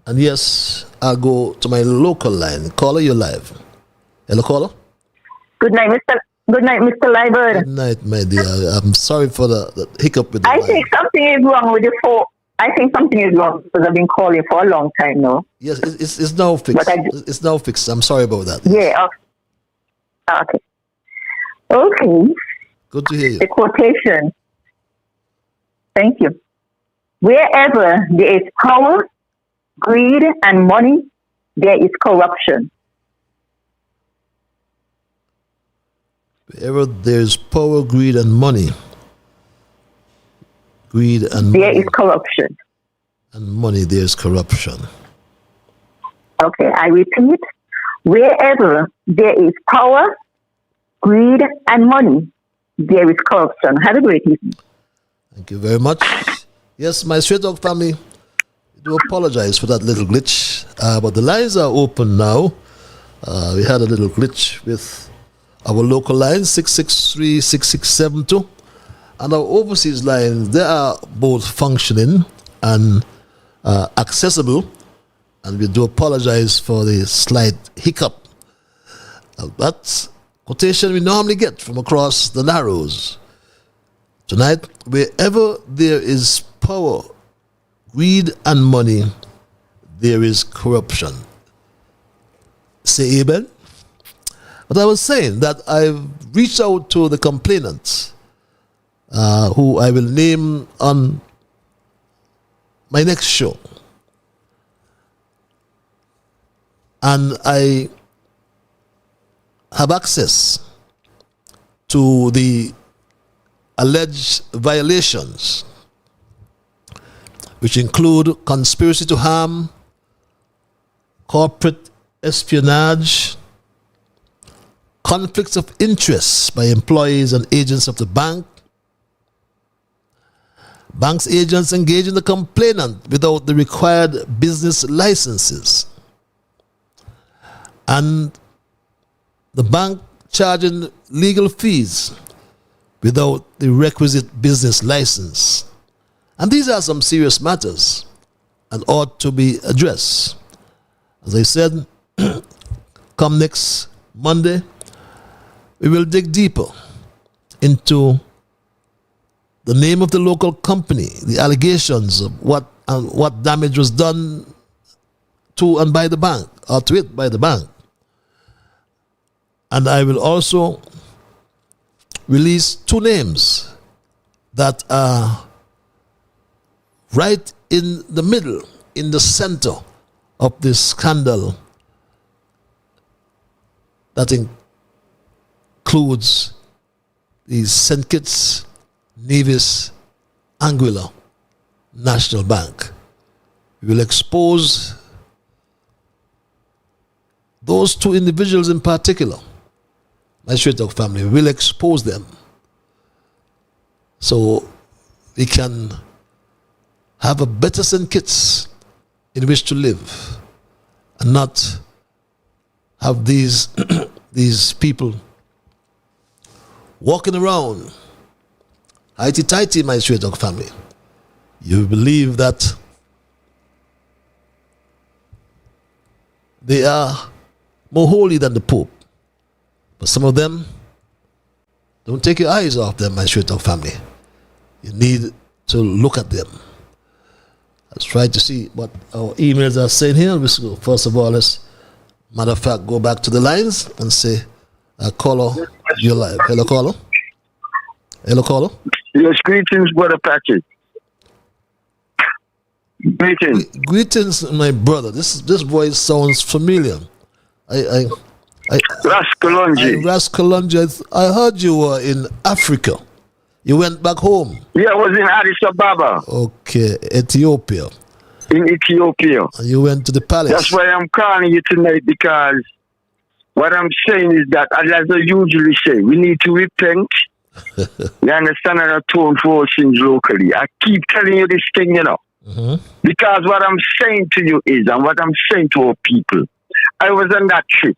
Speaker 1: And yes, I'll go to my local line. Caller, you're live. Hello, caller.
Speaker 9: Good night, Mr. Liber.
Speaker 1: Good night, my dear. I'm sorry for the hiccup with the line.
Speaker 9: think something is wrong with the phone. I think something is wrong because I've been calling for a long time now.
Speaker 1: Yes, it's now fixed. It's now fixed. I'm sorry about that.
Speaker 9: Yeah. Okay. Okay.
Speaker 1: Good to hear you.
Speaker 9: The quotation. Thank you. Wherever there is power, greed, and money, there is corruption.
Speaker 1: Wherever there's power, greed, and money,
Speaker 9: there is corruption.
Speaker 1: And money, there's corruption.
Speaker 9: Okay, I repeat. Wherever there is power, greed, and money, there is corruption. Have a great evening.
Speaker 1: Thank you very much. Yes, my straight dog family, I do apologize for that little glitch, but the lines are open now. We had a little glitch with our local line, 663-6672, and our overseas lines. They are both functioning and accessible, and we do apologize for the slight hiccup. That quotation we normally get from across the Narrows Tonight, wherever there is power, greed, and money, there is corruption. Say amen. But I was saying that I've reached out to the complainants, who I will name on my next show. And I have access to the alleged violations, which include conspiracy to harm, corporate espionage, conflicts of interest by employees and agents of the bank, bank's agents engage in the complainant without the required business licenses, and the bank charging legal fees without the requisite business license. And these are some serious matters and ought to be addressed. As I said, come next Monday, we will dig deeper into the name of the local company, the allegations of what damage was done to and by the bank, or to it by the bank. And I will also release two names that are right in the middle, in the center of this scandal that includes the St. Kitts, Nevis, Anguilla National Bank. We will expose those two individuals in particular. My Straight Talk family will expose them so we can have a better St. Kitts in which to live and not have these these people walking around highty-tighty, my Straight Talk family. You believe that they are more holy than the Pope. But some of them, don't take your eyes off them, my Straight Talk family. You need to look at them. Let's try to see what our emails are saying here. First of all, let's, matter of fact, go back to the lines and say, caller, you're live. Hello, caller. Hello, caller.
Speaker 10: Yes, greetings, Brother Patrick. Greetings.
Speaker 1: Greetings, my brother. This voice sounds familiar. Raskalonji. I heard you were in Africa. You went back home.
Speaker 10: Yeah, I was in Addis Ababa.
Speaker 1: Okay, Ethiopia.
Speaker 10: In Ethiopia.
Speaker 1: And you went to the palace.
Speaker 10: That's why I'm calling you tonight, because what I'm saying is that, as I usually say, we need to repent. You understand, and atone for our sins locally. I keep telling you this thing, you know. Mm-hmm. Because what I'm saying to you is, and what I'm saying to our people, I was on that trip.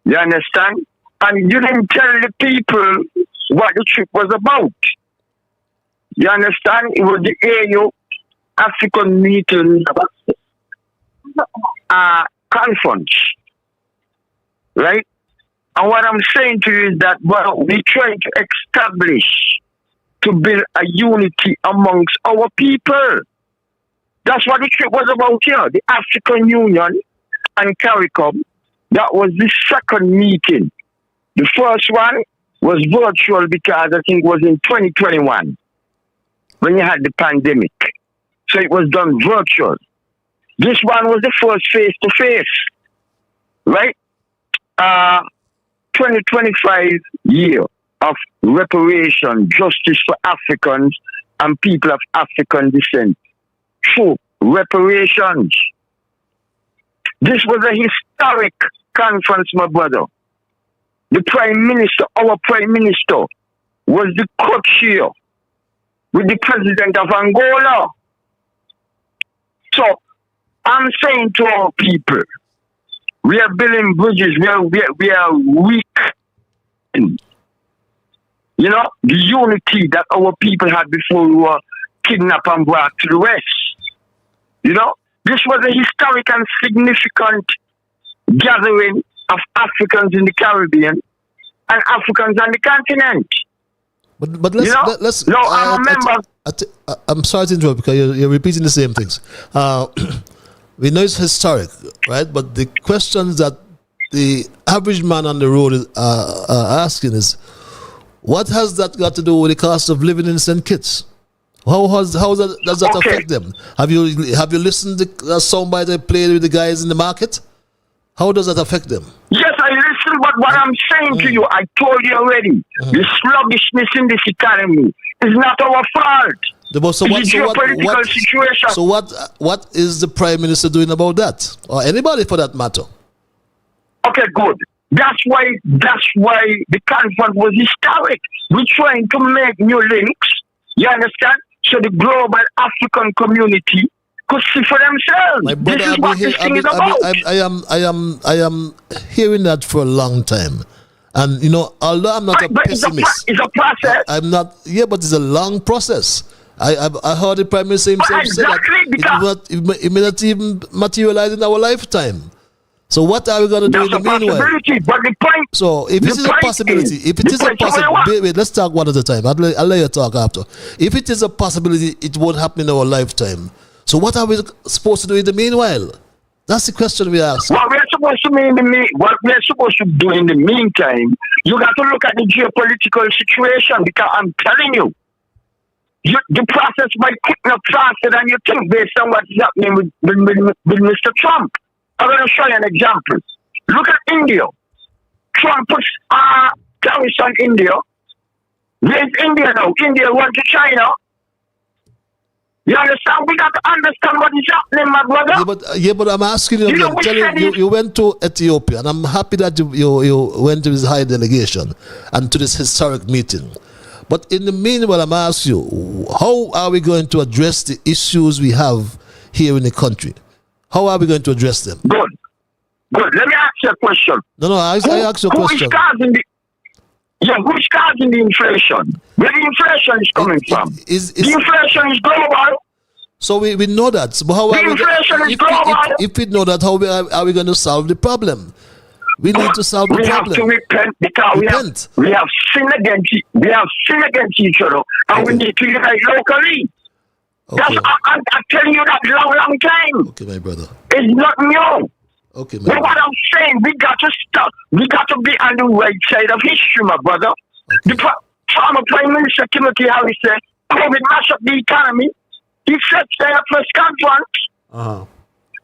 Speaker 10: You understand? And you didn't tell the people what the trip was about. You understand? It was the AU African meeting conference. Right? And what I'm saying to you is that, well, we're trying to establish, to build a unity amongst our people. That's what the trip was about here. The African Union and CARICOM, that was the second meeting. The first one was virtual because I think it was in 2021 when you had the pandemic. So it was done virtual. This one was the first face-to-face, right? 2025 year of reparation, justice for Africans and people of African descent. True reparations. This was a historic conference, my brother. The Prime Minister, our Prime Minister, was the co-chair with the President of Angola. So, I'm saying to our people, we are building bridges, we are weak. You know, the unity that our people had before we were kidnapped and brought to the West. You know, this was a historic and significant gathering of Africans in the Caribbean and Africans on the continent.
Speaker 1: But let's.
Speaker 10: No, I'm a member.
Speaker 1: I'm sorry to interrupt because you're repeating the same things. We know it's historic, right? But the questions that the average man on the road is asking is, what has that got to do with the cost of living in St. Kitts? Does that affect them? Have you listened to the soundbite I played with the guys in the market? How does that affect them?
Speaker 10: Yes, I listen, but what I'm saying to you, I told you already. The sluggishness in this economy is not our fault. It's a geopolitical situation.
Speaker 1: So what is the Prime Minister doing about that? Or anybody for that matter?
Speaker 10: Okay, good. That's why the conference was historic. We're trying to make new links. You understand? So the global African community could see for themselves.
Speaker 1: My brother,
Speaker 10: this is what this thing is about.
Speaker 1: I am hearing that for a long time. And you know, although I'm not a pessimist,
Speaker 10: it's a process.
Speaker 1: I'm not. Yeah, but it's a long process. I heard the Prime Minister himself say that it may not even materialize in our lifetime. So what are we going to do in the meanwhile?
Speaker 10: But the point,
Speaker 1: so if it is a possibility, wait, let's talk one at a time. I'll let you talk after. If it is a possibility, it won't happen in our lifetime. So what are we supposed to do in the meanwhile? That's the question we ask.
Speaker 10: What we're supposed to do in the meantime, you got to look at the geopolitical situation, because I'm telling you, the process might quick up faster than you think based on what is happening with Mr. Trump. I'm going to show you an example. Look at India. Trump puts tariffs on India. Where's India now? India went to China. You understand? We got to understand what is happening, my brother.
Speaker 1: Yeah, but I'm asking you again. You went to Ethiopia, and I'm happy that you went to this high delegation and to this historic meeting. But in the meanwhile, I'm asking you, how are we going to address the issues we have here in the country? How are we going to address them?
Speaker 10: Good. Let me ask you a question.
Speaker 1: No, I ask you a question.
Speaker 10: Who's causing the inflation? Where the inflation is coming from? The inflation is global.
Speaker 1: So we know that. But how are if we know that, how are we going to solve the problem? We need to solve the problem.
Speaker 10: We have to repent because we have sinned against each other, and we need to unite locally. Okay. I'm telling you that long time.
Speaker 1: Okay, my brother.
Speaker 10: It's not new.
Speaker 1: Okay, my
Speaker 10: brother. What I'm saying, we got to stop. We got to be on the right side of history, my brother. Okay. The former Prime Minister Timothy Harris said, COVID mash up the economy. He said, stay at press conference.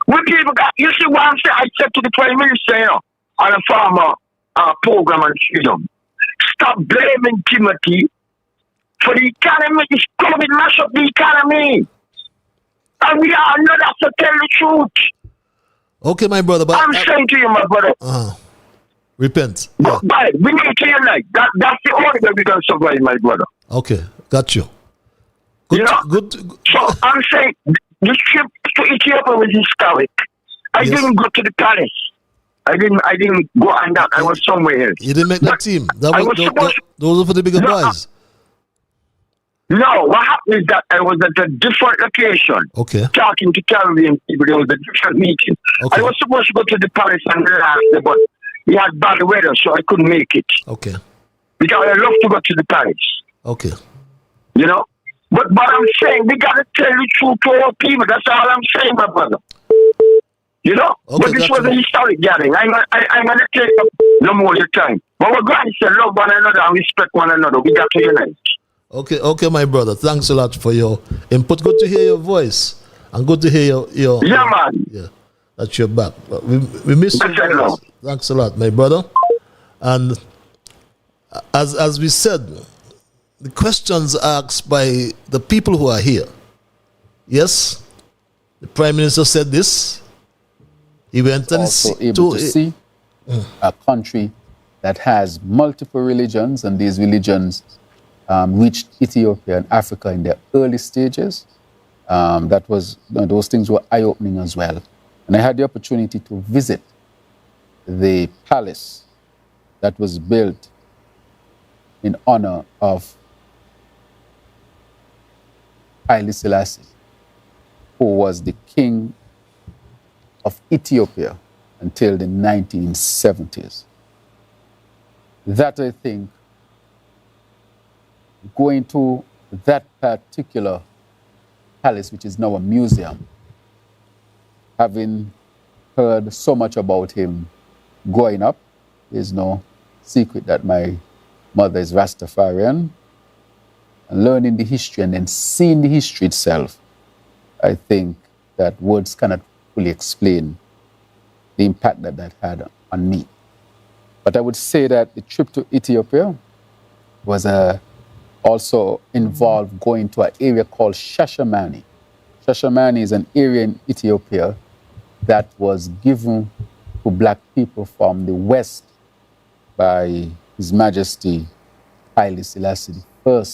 Speaker 10: When people got, you see what I'm saying? I said to the Prime Minister, on a former program on freedom, stop blaming Timothy for the economy. It's COVID mash up the economy. And we all know that, to tell the truth.
Speaker 1: Okay, my brother. But
Speaker 10: I'm saying to you, my brother.
Speaker 1: Repent.
Speaker 10: But we need to unite. That's the only way we can survive, my brother.
Speaker 1: Okay, got you. Good.
Speaker 10: So I'm saying the trip to Ethiopia was historic. I didn't go to the palace. I didn't go on that. I was somewhere else.
Speaker 1: You didn't make that team. Those were for the bigger boys.
Speaker 10: No, what happened is that I was at a different location.
Speaker 1: Okay.
Speaker 10: Talking to Caribbean people. There was a different meeting. Okay. I was supposed to go to the palace and relax, but we had bad weather, so I couldn't make it.
Speaker 1: Okay.
Speaker 10: Because I love to go to the palace.
Speaker 1: Okay.
Speaker 10: You know? But I'm saying, we got to tell the truth to our people. That's all I'm saying, my brother. You know? Okay, but this was a historic gathering. I'm going to take up no more of your time. But we're going to say love one another and respect one another. We got to unite.
Speaker 1: Okay, my brother. Thanks a lot for your input. Good to hear your voice. And good to hear your
Speaker 10: yeah, man.
Speaker 1: Yeah, that you're back. We miss you. Thanks a lot, my brother. And as we said, the questions asked by the people who are here. Yes, the Prime Minister said this. He went and
Speaker 2: also able to see a country that has multiple religions, and these religions reached Ethiopia and Africa in their early stages. That was those things were eye-opening as well. And I had the opportunity to visit the palace that was built in honor of Haile Selassie, who was the king of Ethiopia until the 1970s. That, I think, going to that particular palace, which is now a museum, having heard so much about him growing up, there's no secret that my mother is Rastafarian, and learning the history and then seeing the history itself, I think that words cannot fully explain the impact that that had on me. But I would say that the trip to Ethiopia was also involved going to an area called Shashamani. Shashamani is an area in Ethiopia that was given to black people from the West by His Majesty Haile Selassie I.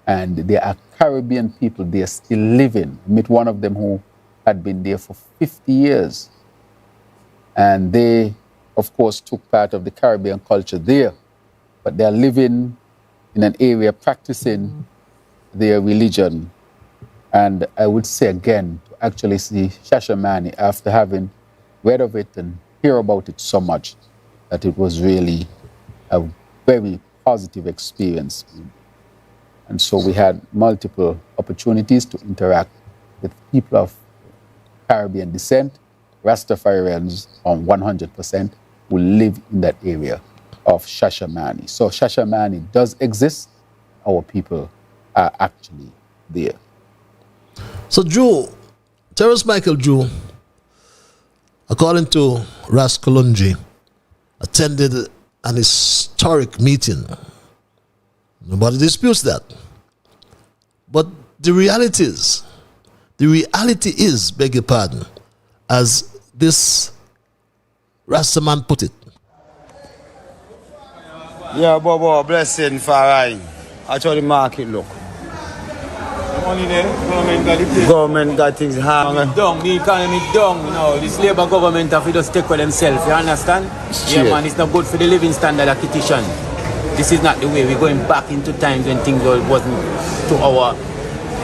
Speaker 2: And they are Caribbean people. They are still living. I met one of them who had been there for 50 years. And they, of course, took part of the Caribbean culture there. But they are living in an area practicing their religion. And I would say again, to actually see Shashamani after having read of it and hear about it so much, that it was really a very positive experience. And so we had multiple opportunities to interact with people of Caribbean descent, Rastafarians on 100%, who live in that area of Shashamani. So Shashamani does exist. Our people are actually there.
Speaker 1: So Drew, Terrence Michael Drew, according to Ras Kalunji, attended an historic meeting. Nobody disputes that. But the reality is, beg your pardon, as this Rastaman put it.
Speaker 3: Yeah, Bobo, blessing for I. That's how the market look.
Speaker 4: Money there, government got it.
Speaker 3: Government got things hanging.
Speaker 4: The economy down, you know. This Labour government have to just take for themselves, you understand? Yeah, man, it's not good for the living standard acquisition. This is not the way. We're going back into times when things wasn't to our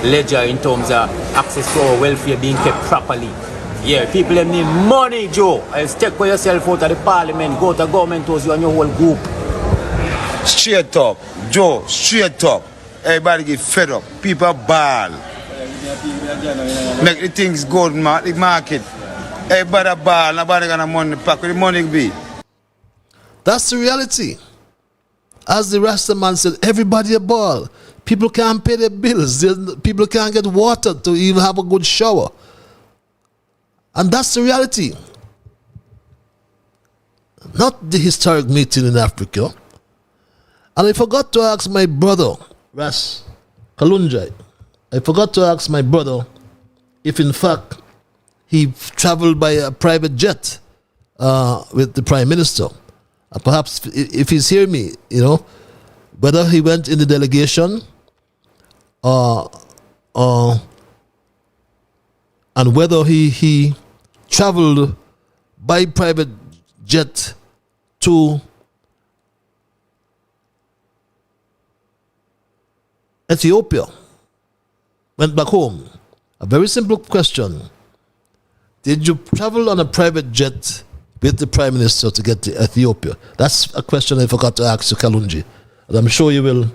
Speaker 4: ledger in terms of access to our welfare being kept properly. Yeah, people them need money, Joe. I'll take for yourself out of the parliament, go to government house, you and your whole group.
Speaker 3: Straight up, Joe, straight up. Everybody get fed up. People ball. Make the things go in the market. Everybody ball. Nobody got no money pack. Where the money be?
Speaker 1: That's the reality. As the Rastaman said, everybody a ball. People can't pay their bills. People can't get water to even have a good shower. And that's the reality. Not the historic meeting in Africa. And I forgot to ask my brother, Ras Kalunjai, I forgot to ask my brother if in fact he traveled by a private jet with the Prime Minister. Perhaps if he's hearing me, you know, whether he went in the delegation and whether he traveled by private jet to Ethiopia, went back home. A very simple question. Did you travel on a private jet with the Prime Minister to get to Ethiopia? That's a question I forgot to ask you, Kalunji. And I'm sure you will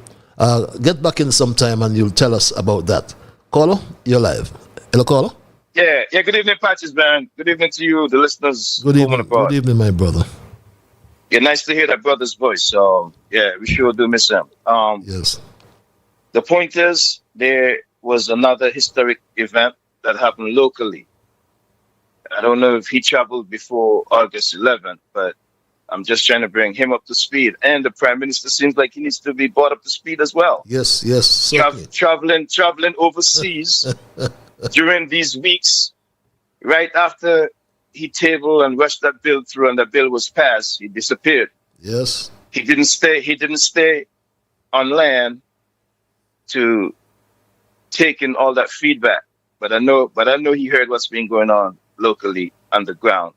Speaker 1: get back in sometime and you'll tell us about that. Caller, you're live. Hello, caller.
Speaker 11: Yeah. Good evening, Patches, man. Good evening to you, the listeners.
Speaker 1: Good evening, my brother.
Speaker 11: Yeah, nice to hear that brother's voice. So, yeah, we sure do miss him.
Speaker 1: Yes.
Speaker 11: The point is, there was another historic event that happened locally. I don't know if he traveled before August 11th, but I'm just trying to bring him up to speed. And the Prime Minister seems like he needs to be brought up to speed as well.
Speaker 1: Yes.
Speaker 11: Traveling overseas during these weeks, right after he tabled and rushed that bill through and the bill was passed, he disappeared.
Speaker 1: Yes.
Speaker 11: He didn't stay on land to take in all that feedback. But I know he heard what's been going on locally underground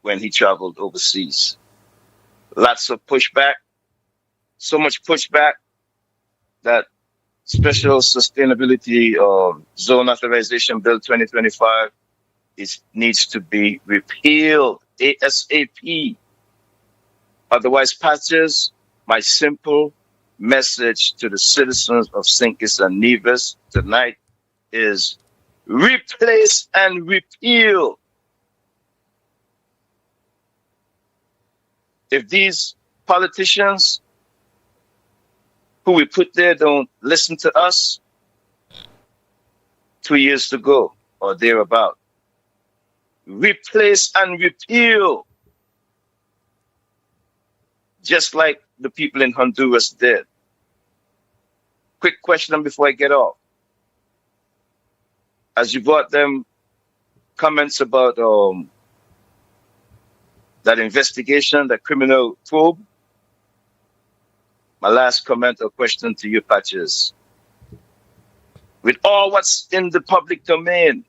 Speaker 11: when he traveled overseas. Lots of pushback, so much pushback that Special Sustainability Zone Authorization Bill 2025 needs to be repealed ASAP. Otherwise, Patches, my simple message to the citizens of St. Kitts and Nevis tonight is replace and repeal. If these politicians who we put there don't listen to us, 2 years to go or thereabout, replace and repeal, just like the people in Honduras did. Quick question before I get off. As you brought them comments about that investigation, that criminal probe, my last comment or question to you, Patches. With all what's in the public domain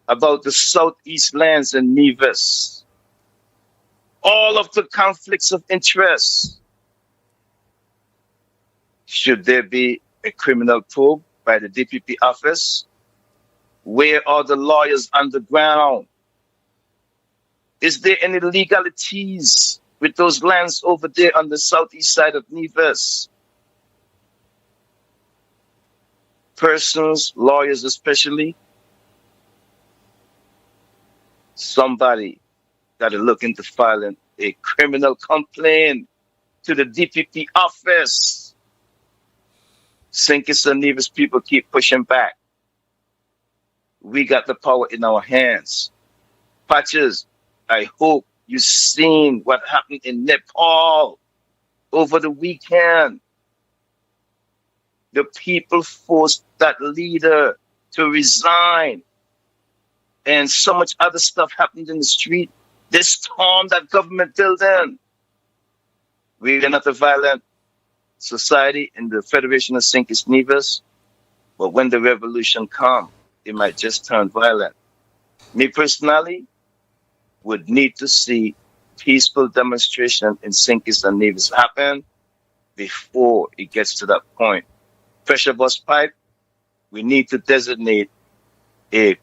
Speaker 11: about the Southeast lands in Nevis, all of the conflicts of interest, should there be a criminal probe by the DPP office? Where are the lawyers on the ground? Is there any legalities with those lands over there on the southeast side of Nevis? Persons, lawyers especially, somebody that are looking to file a criminal complaint to the DPP office. St. Kitts and Nevis people keep pushing back. We got the power in our hands. Patches, I hope you've seen what happened in Nepal over the weekend. The people forced that leader to resign. And so much other stuff happened in the street. They stormed that government building. We're not a violent society in the Federation of St. Kitts Nevis, but when the revolution comes, it might just turn violent. Me personally would need to see peaceful demonstration in St. Kitts and Nevis happen before it gets to that point. Pressure bust pipe, we need to designate a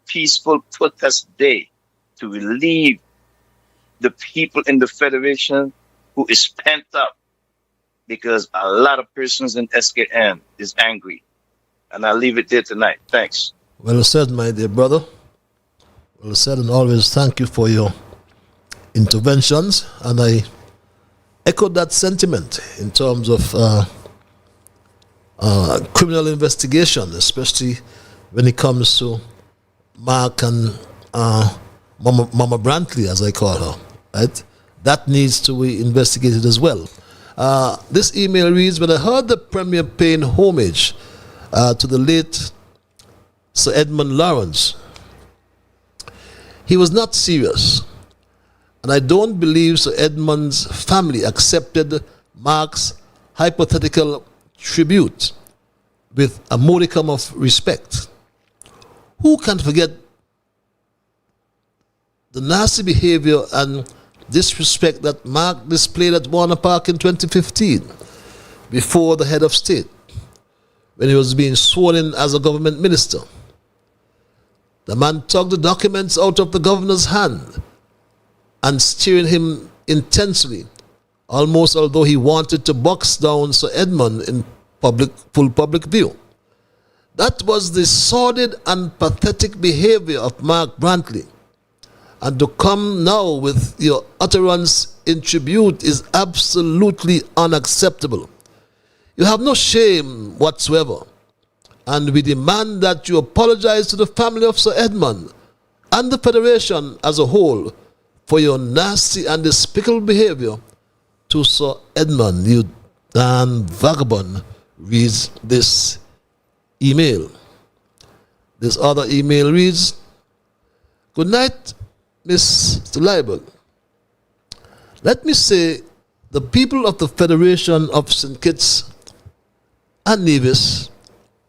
Speaker 11: peaceful protest day to relieve the people in the Federation who is pent up because a lot of persons in SKN is angry. And I'll leave it there tonight. Thanks.
Speaker 1: Well said, my dear brother. Well said, and always thank you for your interventions. And I echo that sentiment in terms of criminal investigation, especially when it comes to Mark and Mama Brantley, as I call her, right? That needs to be investigated as well. This email reads, when I heard the Premier paying homage to the late Sir Edmund Lawrence, he was not serious. And I don't believe Sir Edmund's family accepted Mark's hypothetical tribute with a modicum of respect. Who can forget the nasty behavior and disrespect that Mark displayed at Warner Park in 2015 before the head of state when he was being sworn in as a government minister? The man took the documents out of the governor's hand and staring him intensely, almost although he wanted to box down Sir Edmund in full public view. That was the sordid and pathetic behavior of Mark Brantley. And to come now with your utterance in tribute is absolutely unacceptable. You have no shame whatsoever. And we demand that you apologize to the family of Sir Edmund and the Federation as a whole for your nasty and despicable behavior to Sir Edmund. You damn vagabond, reads this email. This other email reads, good night, Mr. Liebel. Let me say, the people of the Federation of St. Kitts and Nevis,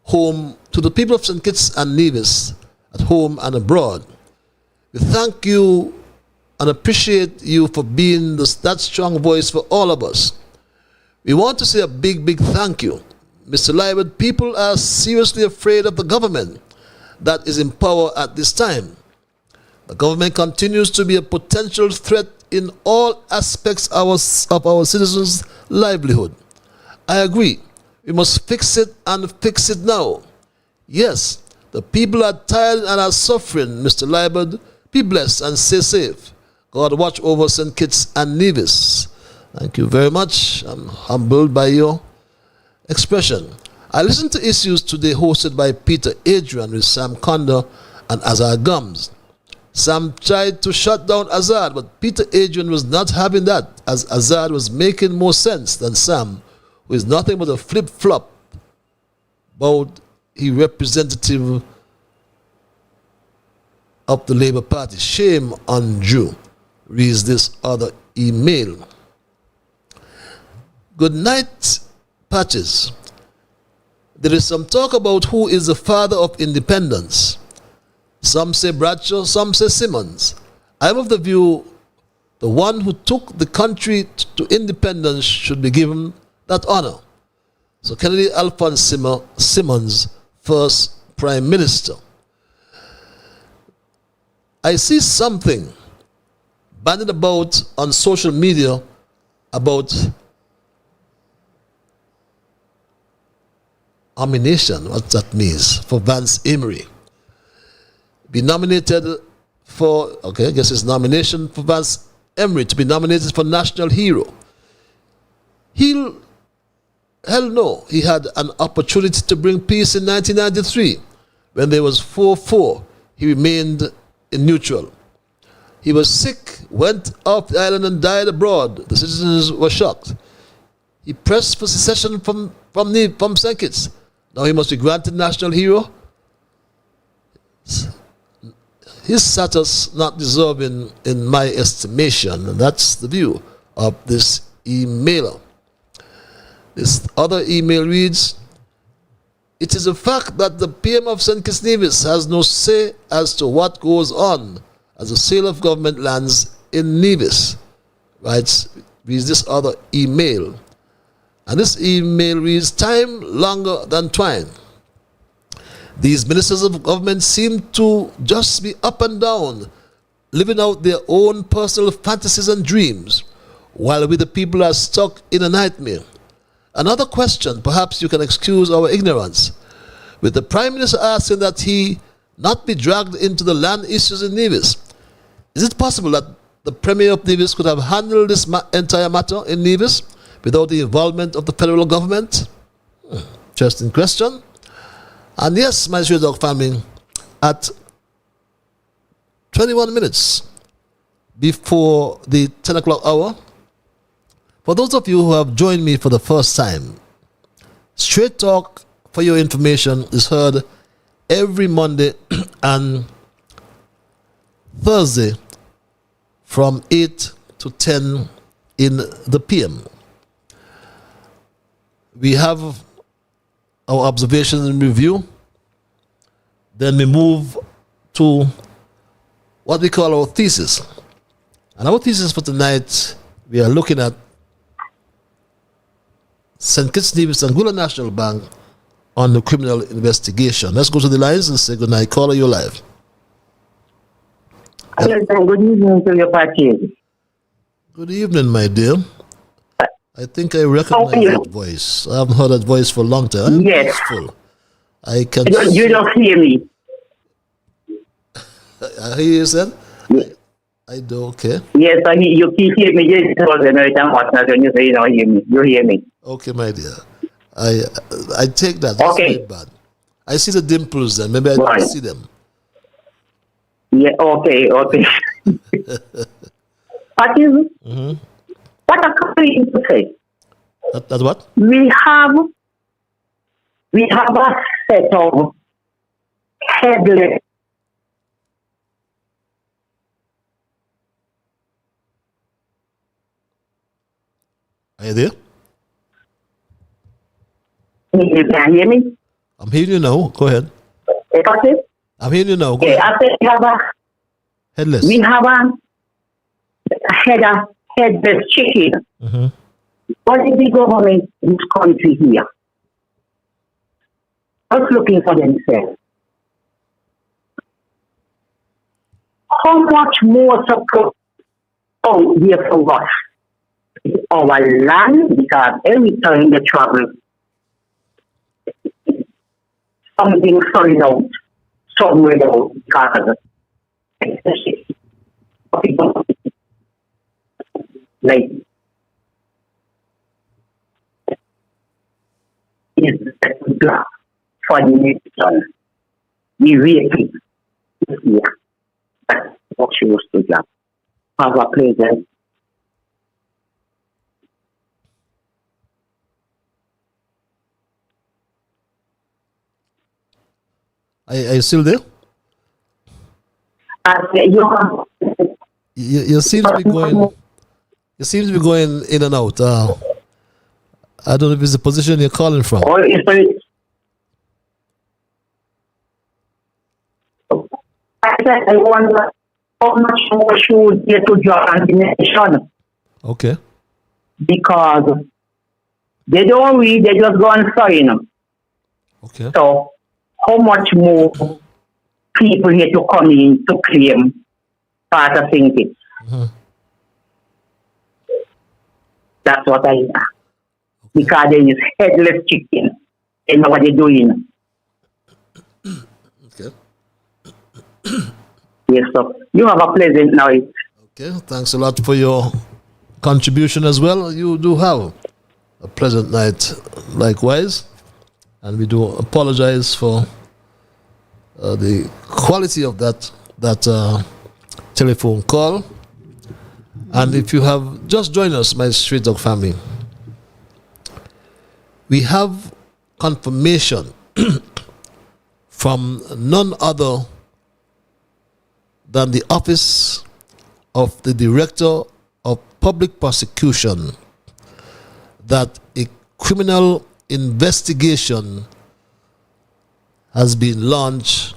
Speaker 1: to the people of St. Kitts and Nevis, at home and abroad, we thank you and appreciate you for being that strong voice for all of us. We want to say a big, big thank you. Mr. Liebel, people are seriously afraid of the government that is in power at this time. The government continues to be a potential threat in all aspects of our citizens' livelihood. I agree. We must fix it and fix it now. Yes, the people are tired and are suffering, Mr. Liebert. Be blessed and stay safe. God watch over St. Kitts and Nevis. Thank you very much. I'm humbled by your expression. I listened to Issues today hosted by Peter Adrian with Sam Condor and Azar Gums. Sam tried to shut down Azad, but Peter Adrian was not having that, as Azad was making more sense than Sam, who is nothing but a flip-flop about he representative of the Labour Party. Shame on Drew, reads this other email. Good night, Patches. There is some talk about who is the father of independence. Some say Bradshaw, some say Simmons. I am of the view the one who took the country to independence should be given that honor. So Kennedy Alphonse Simmons, first Prime Minister. I see something bandied about on social media about nomination, what that means, for Vance Emery. Be nominated for, okay, I guess it's nomination for Vance Emery to be nominated for National Hero. Hell no, he had an opportunity to bring peace in 1993. When there was 4-4, he remained in neutral. He was sick, went off the island and died abroad. The citizens were shocked. He pressed for secession from St. Kitts. Now he must be granted national hero. His status not deserving in my estimation. And that's the view of this emailer. This other email reads, it is a fact that the PM of St. Kitts Nevis has no say as to what goes on as a sale of government lands in Nevis. Reads this other email. And this email reads, time longer than twine. These ministers of government seem to just be up and down, living out their own personal fantasies and dreams, while we the people are stuck in a nightmare. Another question, perhaps you can excuse our ignorance, with the Prime Minister asking that he not be dragged into the land issues in Nevis. Is it possible that the Premier of Nevis could have handled this entire matter in Nevis without the involvement of the federal government? Interesting question. And yes, my Stray Dog family, at 21 minutes before the 10 o'clock hour, for those of you who have joined me for the first time, Straight Talk, for your information, is heard every Monday and Thursday from 8 to 10 in the PM. We have our observations and review. Then we move to what we call our thesis. And our thesis for tonight, we are looking at St. Kitts Nevis and Anguilla National Bank on the criminal investigation. Let's go to the lines and say good night. Caller, you're live.
Speaker 9: Yes, and good evening to your party.
Speaker 1: Good evening, my dear. I think I recognize that voice. I haven't heard that voice for a long time.
Speaker 9: Yes.
Speaker 1: Peaceful. I can.
Speaker 9: You don't hear me.
Speaker 1: I hear you, sir. I do, okay.
Speaker 9: Yes, you keep hearing me. You say you don't hear me. You hear me.
Speaker 1: Okay, my dear. I take that. That's
Speaker 9: okay.
Speaker 1: Not bad. I see the dimples then. Maybe I don't see them.
Speaker 9: Yeah, okay. What a coming to say.
Speaker 1: That's what?
Speaker 9: We have a set of headless.
Speaker 1: Are you there?
Speaker 9: You can hear me?
Speaker 1: I'm hearing you now. Go ahead.
Speaker 9: Okay.
Speaker 1: I'm hearing you now. Go
Speaker 9: ahead.
Speaker 1: I
Speaker 9: said we have a
Speaker 1: headless.
Speaker 9: We have a headless chicken.
Speaker 1: Mm-hmm.
Speaker 9: What is the government in this country here? Just looking for themselves. How much more support out there for us. It's our land because every time they travel, something falling out somewhere else because like is black for the nation. We waiting. Yeah. That's what she was to do. Have a pleasant.
Speaker 1: Are you still there? You seem to be going. You seem to be going in and out. I don't know if it's the position you're calling from.
Speaker 9: Or is it? I wonder how much more should get to draw on the nation
Speaker 1: Okay.
Speaker 9: because they don't read, they just go and sign.
Speaker 1: Okay.
Speaker 9: So, how much more people need to come in to claim part of things? That's what I ask. Because there is headless chicken. They know what they're doing.
Speaker 1: Okay.
Speaker 9: Yes, so you have a pleasant night.
Speaker 1: Okay. Thanks a lot for your contribution as well. You do have a pleasant night likewise. And we do apologize for the quality of that telephone call. And if you have just joined us, my Street Dog family, we have confirmation from none other than the Office of the Director of Public Prosecution that a criminal investigation has been launched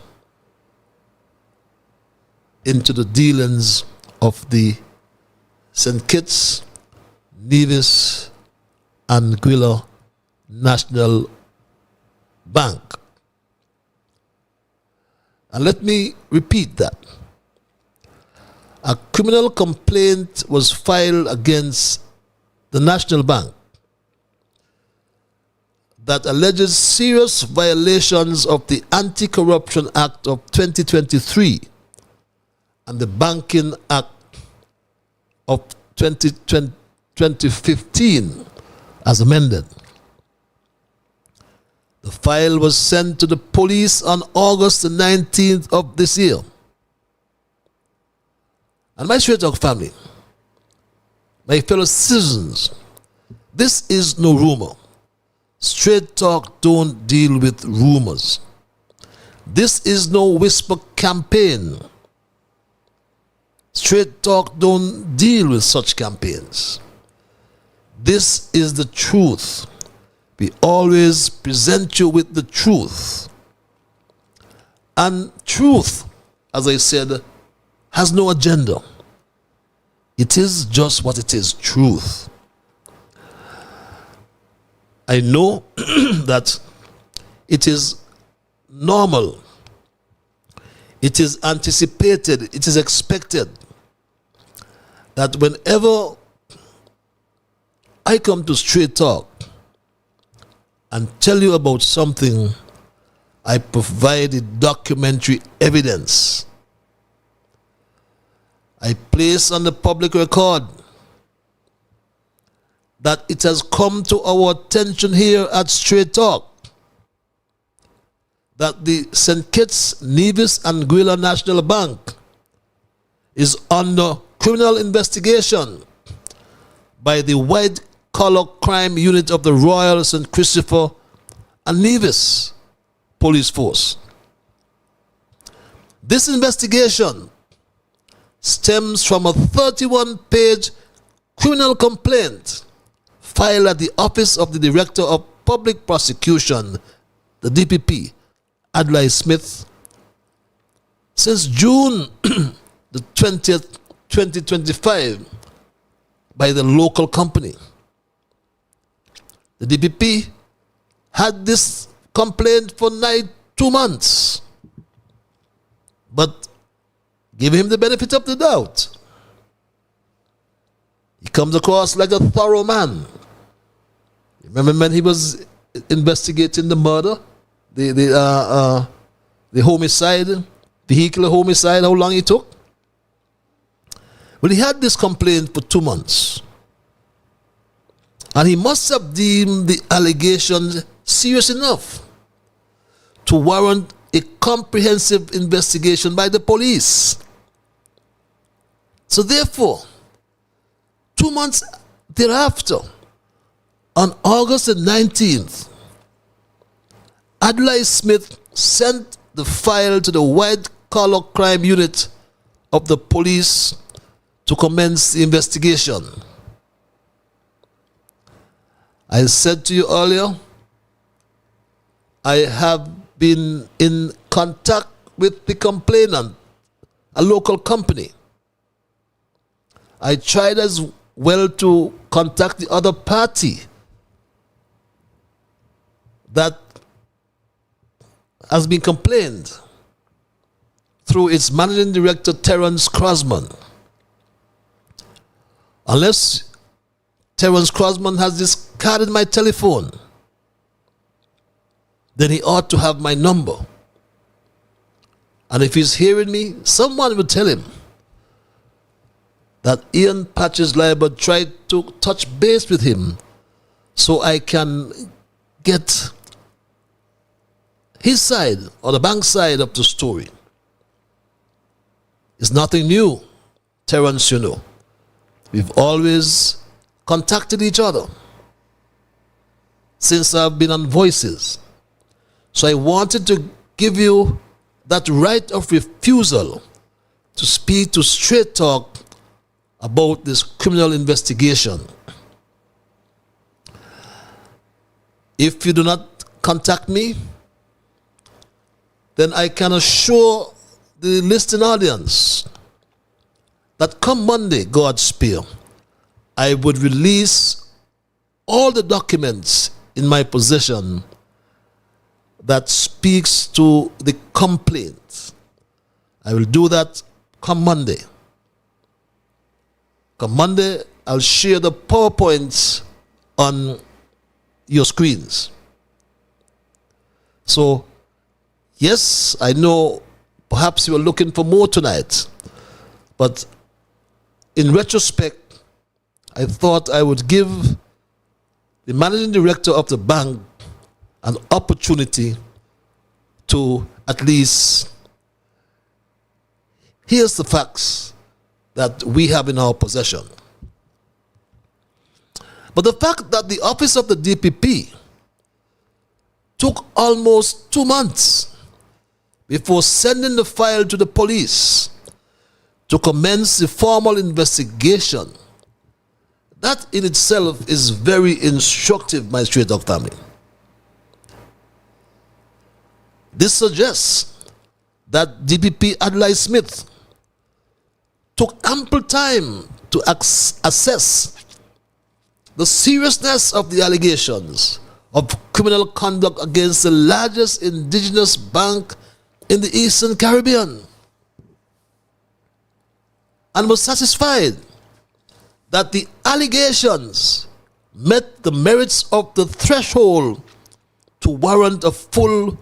Speaker 1: into the dealings of the St. Kitts, Nevis, and Guilla National Bank. And let me repeat that. A criminal complaint was filed against the National Bank that alleges serious violations of the Anti-Corruption Act of 2023 and the Banking Act of 2015 as amended. The file was sent to the police on August the 19th of this year. And my Straight Talk family, my fellow citizens, this is no rumor. Straight Talk don't deal with rumors. This is no whisper campaign. Straight Talk don't deal with such campaigns. This is the truth. We always present you with the truth. And truth, as I said, has no agenda. It is just what it is, truth. I know that it is normal. It is anticipated. It is expected that whenever I come to Straight Talk and tell you about something, I provide the documentary evidence. I place on the public record that it has come to our attention here at Straight Talk that the St. Kitts, Nevis, and Guilla National Bank is under criminal investigation by the White Collar Crime Unit of the Royal St. Christopher and Nevis Police Force. This investigation stems from a 31-page criminal complaint filed at the Office of the Director of Public Prosecution, the DPP, Adlai Smith, since June the 20th, 2025, by the local company. The DPP had this complaint for 2 months, but give him the benefit of the doubt. He comes across like a thorough man. Remember when he was investigating the murder, the homicide, vehicular homicide, how long it took? Well, he had this complaint for 2 months. And he must have deemed the allegations serious enough to warrant a comprehensive investigation by the police. So therefore, 2 months thereafter, on August the 19th, Adlai Smith sent the file to the white-collar crime unit of the police to commence the investigation. I said to you earlier, I have been in contact with the complainant, a local company. I tried as well to contact the other party that has been complained through its managing director, Terence Crosman. Unless Terence Crosman has discarded my telephone, then he ought to have my number. And if he's hearing me, someone will tell him that Ian Patches Liber tried to touch base with him so I can get his side or the bank side of the story. It's nothing new, Terence, you know. We've always contacted each other since I've been on Voices. So I wanted to give you that right of refusal to speak to Straight Talk about this criminal investigation. If you do not contact me, then I can assure the listening audience that come Monday, God's spear, I would release all the documents in my possession that speaks to the complaint. I will do that come Monday. Come Monday, I'll share the PowerPoints on your screens. So, yes, I know perhaps you are looking for more tonight, but in retrospect, I thought I would give the managing director of the bank an opportunity to at least here's the facts that we have in our possession. But the fact that the office of the DPP took almost 2 months before sending the file to the police to commence the formal investigation, that in itself is very instructive, my Straight Talk family. This suggests that DPP Adlai Smith took ample time to assess the seriousness of the allegations of criminal conduct against the largest indigenous bank in the Eastern Caribbean, and was satisfied that the allegations met the merits of the threshold to warrant a full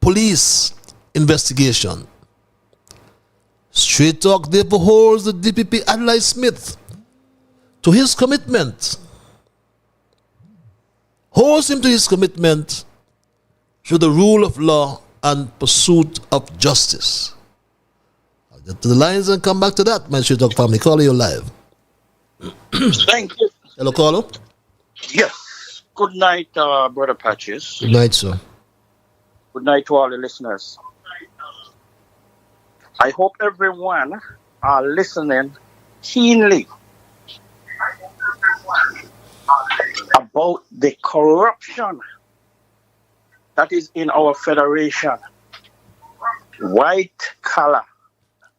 Speaker 1: police investigation. Straight Talk therefore holds the DPP Adlai Smith to his commitment, holds him to his commitment to the rule of law and pursuit of justice. I'll get to the lines and come back to that, my Straight Talk family. Caller, you're live.
Speaker 12: Thank you.
Speaker 1: Hello, caller.
Speaker 12: Yes. Good night, Brother Patches.
Speaker 1: Good night, sir.
Speaker 12: Good night to all the listeners. I hope everyone are listening keenly about the corruption that is in our federation. White collar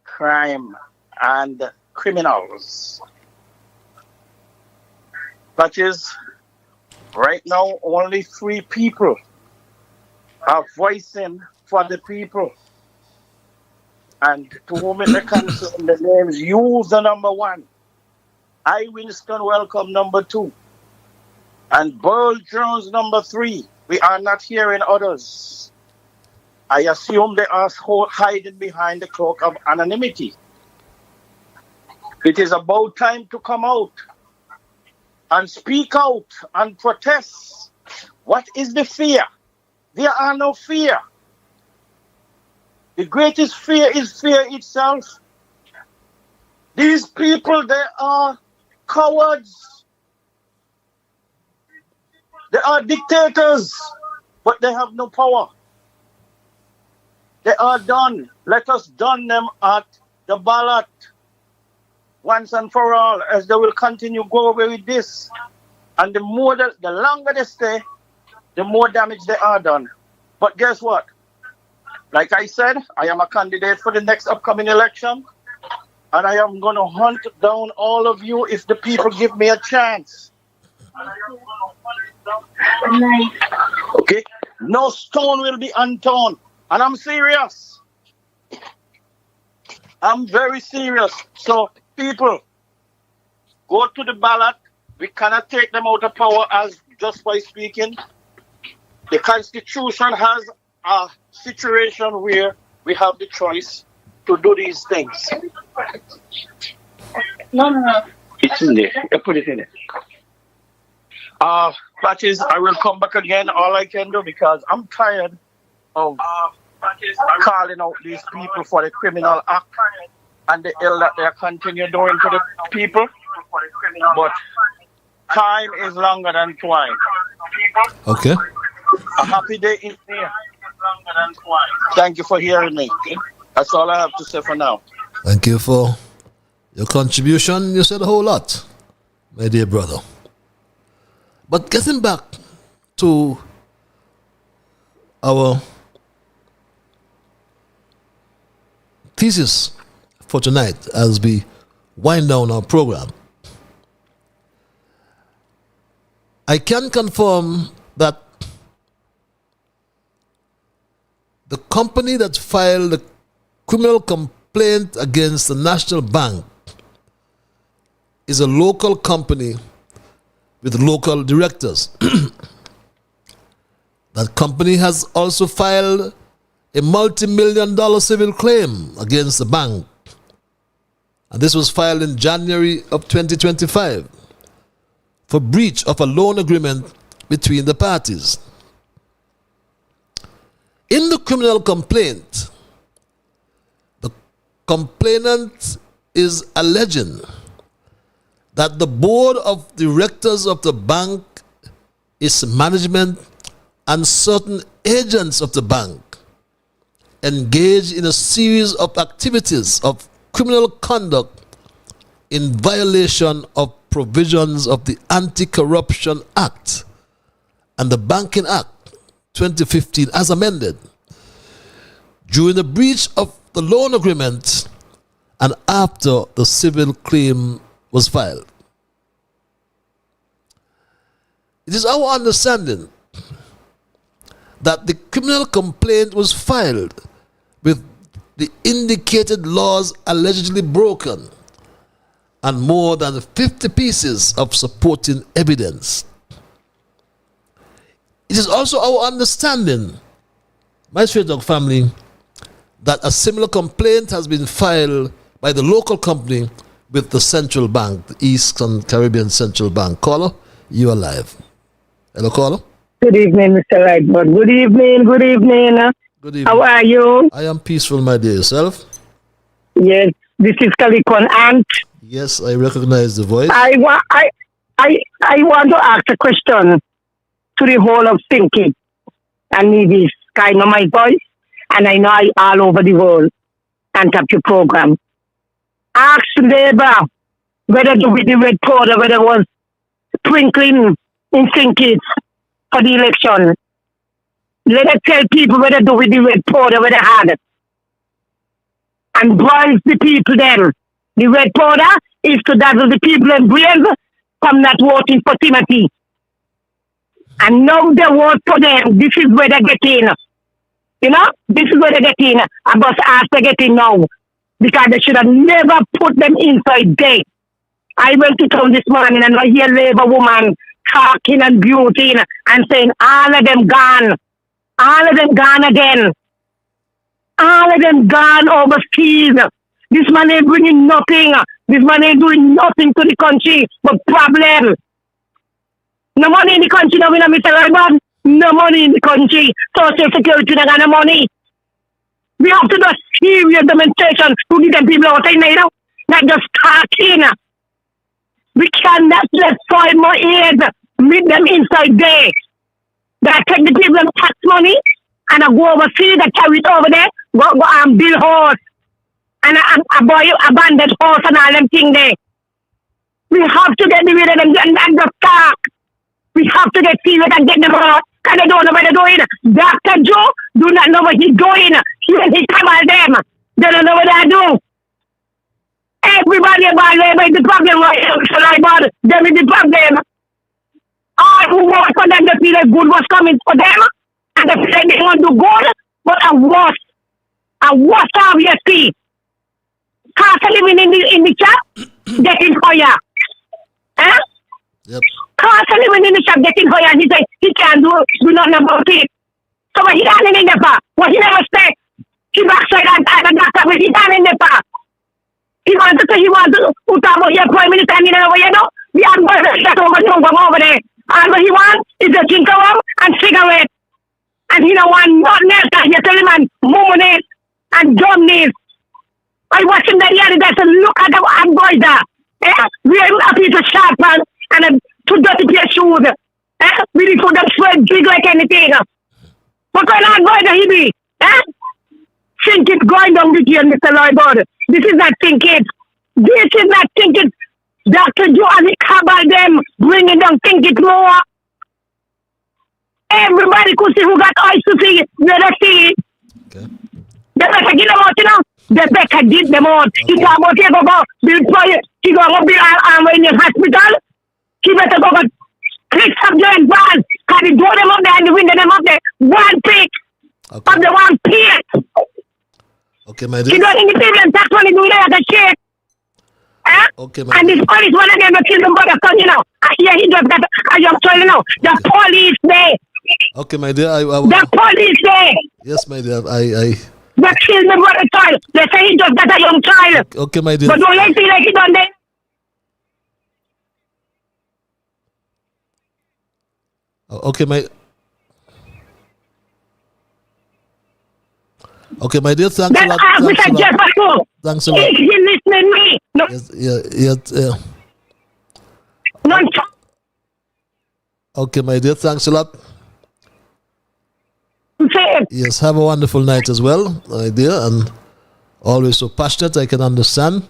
Speaker 12: crime and criminals. That is, right now, only 3 people are voicing for the people. And to whom it may concern, the names, you the number one. I, Winston Welcome, number 2. And Burl Jones, number 3. We are not hearing others. I assume they are hiding behind the cloak of anonymity. It is about time to come out and speak out and protest. What is the fear? There are no fear. The greatest fear is fear itself. These people, they are cowards. They are dictators, but they have no power. They are done. Let us done them at the ballot once and for all, as they will continue go away with this. And the longer they stay, the more damage they are done. But guess what? Like I said, I am a candidate for the next upcoming election, and I am going to hunt down all of you if the people give me a chance. Okay? No stone will be unturned. And I'm serious. I'm very serious. So, people, go to the ballot. We cannot take them out of power as just by speaking. The Constitution has a situation where we have the choice to do these things. No. It's in there. I put it in there. That is, I will come back again, all I can do, because I'm tired of calling out these people for the criminal act and the ill that they continue doing to the people. But time is longer than twine.
Speaker 1: Okay.
Speaker 12: A happy day is here. Thank you for hearing me. That's all I have to say for now.
Speaker 1: Thank you for your contribution. You said a whole lot, my dear brother. But getting back to our thesis for tonight as we wind down our program, I can confirm that the company that filed the criminal complaint against the National Bank is a local company with local directors. That company has also filed a multi-million-dollar civil claim against the bank. And this was filed in January of 2025 for breach of a loan agreement between the parties. In the criminal complaint, the complainant is alleging that the board of directors of the bank, its management, and certain agents of the bank engaged in a series of activities of criminal conduct in violation of provisions of the Anti-Corruption Act and the Banking Act 2015 as amended during the breach of the loan agreement and after the civil claim was filed. It is our understanding that the criminal complaint was filed with the indicated laws allegedly broken and more than 50 pieces of supporting evidence. It is also our understanding, my Straight Dog family, that a similar complaint has been filed by the local company with the central bank, the Eastern Caribbean Central Bank. Caller, you are live. Hello, caller.
Speaker 13: Good evening, Mr. Lightbud. Good evening.
Speaker 1: Good evening.
Speaker 13: How are you?
Speaker 1: I am peaceful, my dear. Yourself?
Speaker 13: Yes, this is Calicon Aunt.
Speaker 1: Yes, I recognize the voice.
Speaker 13: I want to ask a question to the whole of thinking. And Nevis, I know my voice, and I know I all over the world and tap your program. Ask Labour whether to be the red powder, whether it was sprinkling in St. for the election. Let us tell people whether to be the red powder, whether had it. And boils the people then. The red powder is to dazzle the people and brave from not voting for Timothy. And now they vote for them. This is where they get in. You know, this is where they get in. I must ask they get in now. Because they should have never put them inside there. I went to town this morning and I hear Labour woman talking and beauty and saying all of them gone. All of them gone again. All of them gone overseas. This man ain't bringing nothing. This man ain't doing nothing to the country but problem. No money in the country, no, Mr. Rayburn. No money in the country. Social security, not got no money. We have to do a serious demonstration to get them people outside now. Not just talking. We cannot let 5 more years meet them inside there. That take the people tax money and I go overseas, I carry it over there, go and build horse. And I buy a banded horse and all them things there. We have to get rid of them and just talk. We have to get serious and get them out. And they don't know where they're going. Dr. Joe do not know where he's going. He and he come at them. They don't know what they do. Everybody about labor is the problem. So like God, them is the problem. All who work for them, they feel like good was coming for them. And they feel like they want to do good. But a worse obviously. Cost of living in the shop, getting higher. Eh?
Speaker 1: Yep.
Speaker 13: Cost of living in the shop, getting higher. And he said he can't do nothing about it. So what he done in the past? What he never said? He backside and doctor, what he done in the past? He wants to talk about your prime minister and you know, the unboy that over there. And what he wants is a drink of rum and cigarette. And he don't want nothing else. You tell him and momonade and dumbness. I watch him that the other day and look at the unboy there. Eh? Wearing a piece of sharp pants and a 2 dirty pair of shoes. Eh? Really put them sweat big like anything. What kind of unboy that he be? Eh? Think it's going down with you, Mr. Lloyd. This is not thinking. This is not thinking. Dr. Joe and the cabal them bringing them think it more. Everybody could see who got eyes to see. Let us see. Okay. They better get them out, you know. They better get them out. He talk about he go build project. He go build in the hospital. He better go click some joint bars. Can he throw them up there and the window them up there? One pick. Okay. Of the one pick.
Speaker 1: Okay, my dear.
Speaker 13: He don't independent. That's what he do there at the shit. Eh?
Speaker 1: Okay, my
Speaker 13: and this police one of them kill them brother son, you know. Yeah, he just got a young child, you know. The police there.
Speaker 1: Okay, my dear.
Speaker 13: The police there.
Speaker 1: Yes, my dear.
Speaker 13: They kill the brother child. They say he just got a young child.
Speaker 1: Okay, my dear.
Speaker 13: But don't let me like he done there.
Speaker 1: Okay, my. Okay, my dear, thanks a lot. Thanks a lot.
Speaker 13: He's listening to me. No.
Speaker 1: Yeah.
Speaker 13: No.
Speaker 1: Okay, my dear, thanks a lot. Yes, have a wonderful night as well, my dear, and always so passionate, I can understand.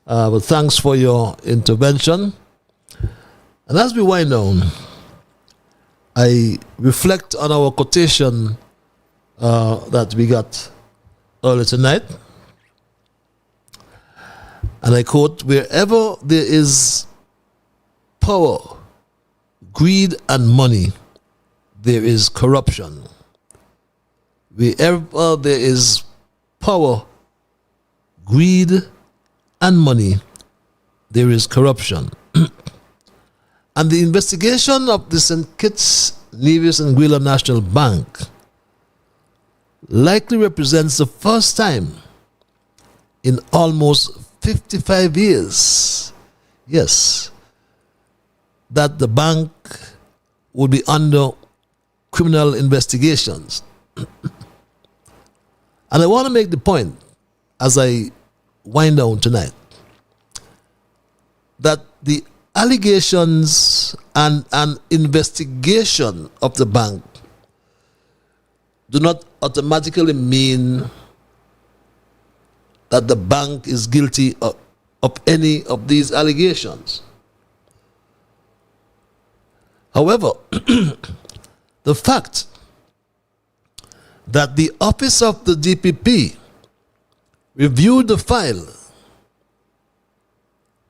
Speaker 1: But thanks for your intervention. And as we wind down, I reflect on our quotation that we got earlier tonight. And I quote, wherever there is power, greed, and money, there is corruption. Wherever there is power, greed, and money, there is corruption. And the investigation of the St. Kitts, Nevis, and Guila National Bank likely represents the first time in almost 55 years, yes, that the bank will be under criminal investigations. And I want to make the point, as I wind down tonight, that the allegations and an investigation of the bank do not automatically mean that the bank is guilty of any of these allegations. However, the fact that the office of the DPP reviewed the file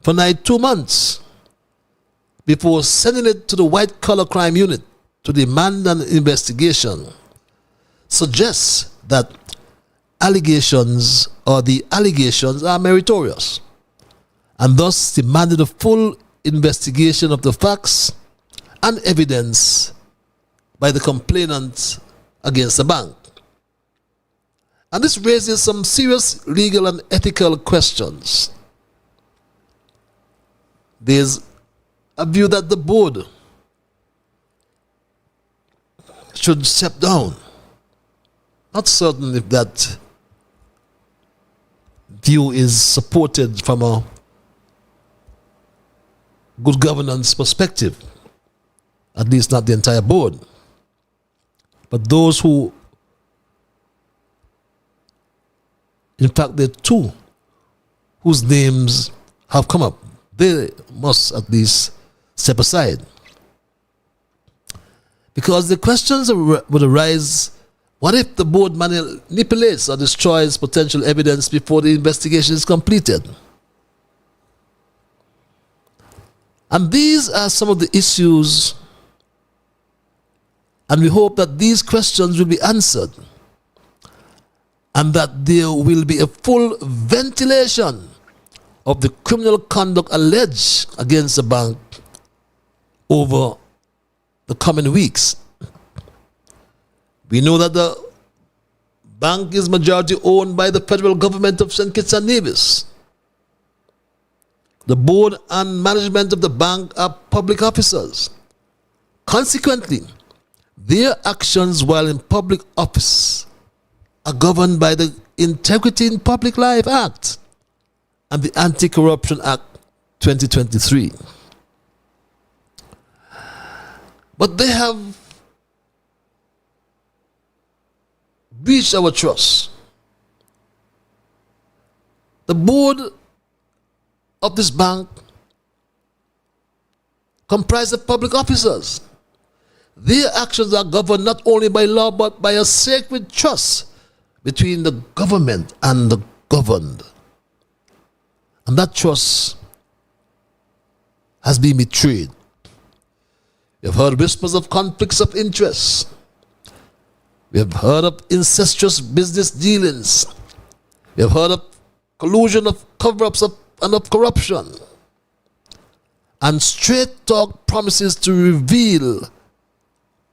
Speaker 1: for nigh 2 months before sending it to the white collar crime unit to demand an investigation suggests that the allegations are meritorious and thus demanded a full investigation of the facts and evidence by the complainant against the bank. And this raises some serious legal and ethical questions. There's a view that the board should step down. Not certain if that view is supported from a good governance perspective, at least not the entire board. But those who, in fact, there are two whose names have come up, they must at least step aside. Because the questions would arise: what if the board manipulates or destroys potential evidence before the investigation is completed? And these are some of the issues, and we hope that these questions will be answered and that there will be a full ventilation of the criminal conduct alleged against the bank over the coming weeks. We know that the bank is majority owned by the federal government of St. Kitts and Nevis. The board and management of the bank are public officers. Consequently, their actions while in public office are governed by the Integrity in Public Life Act and the Anti-Corruption Act 2023. But they have breached our trust. The board of this bank comprised of public officers. Their actions are governed not only by law but by a sacred trust between the government and the governed. And that trust has been betrayed. You've heard whispers of conflicts of interest. We have heard of incestuous business dealings. We have heard of collusion of cover-ups and of corruption. And straight talk promises to reveal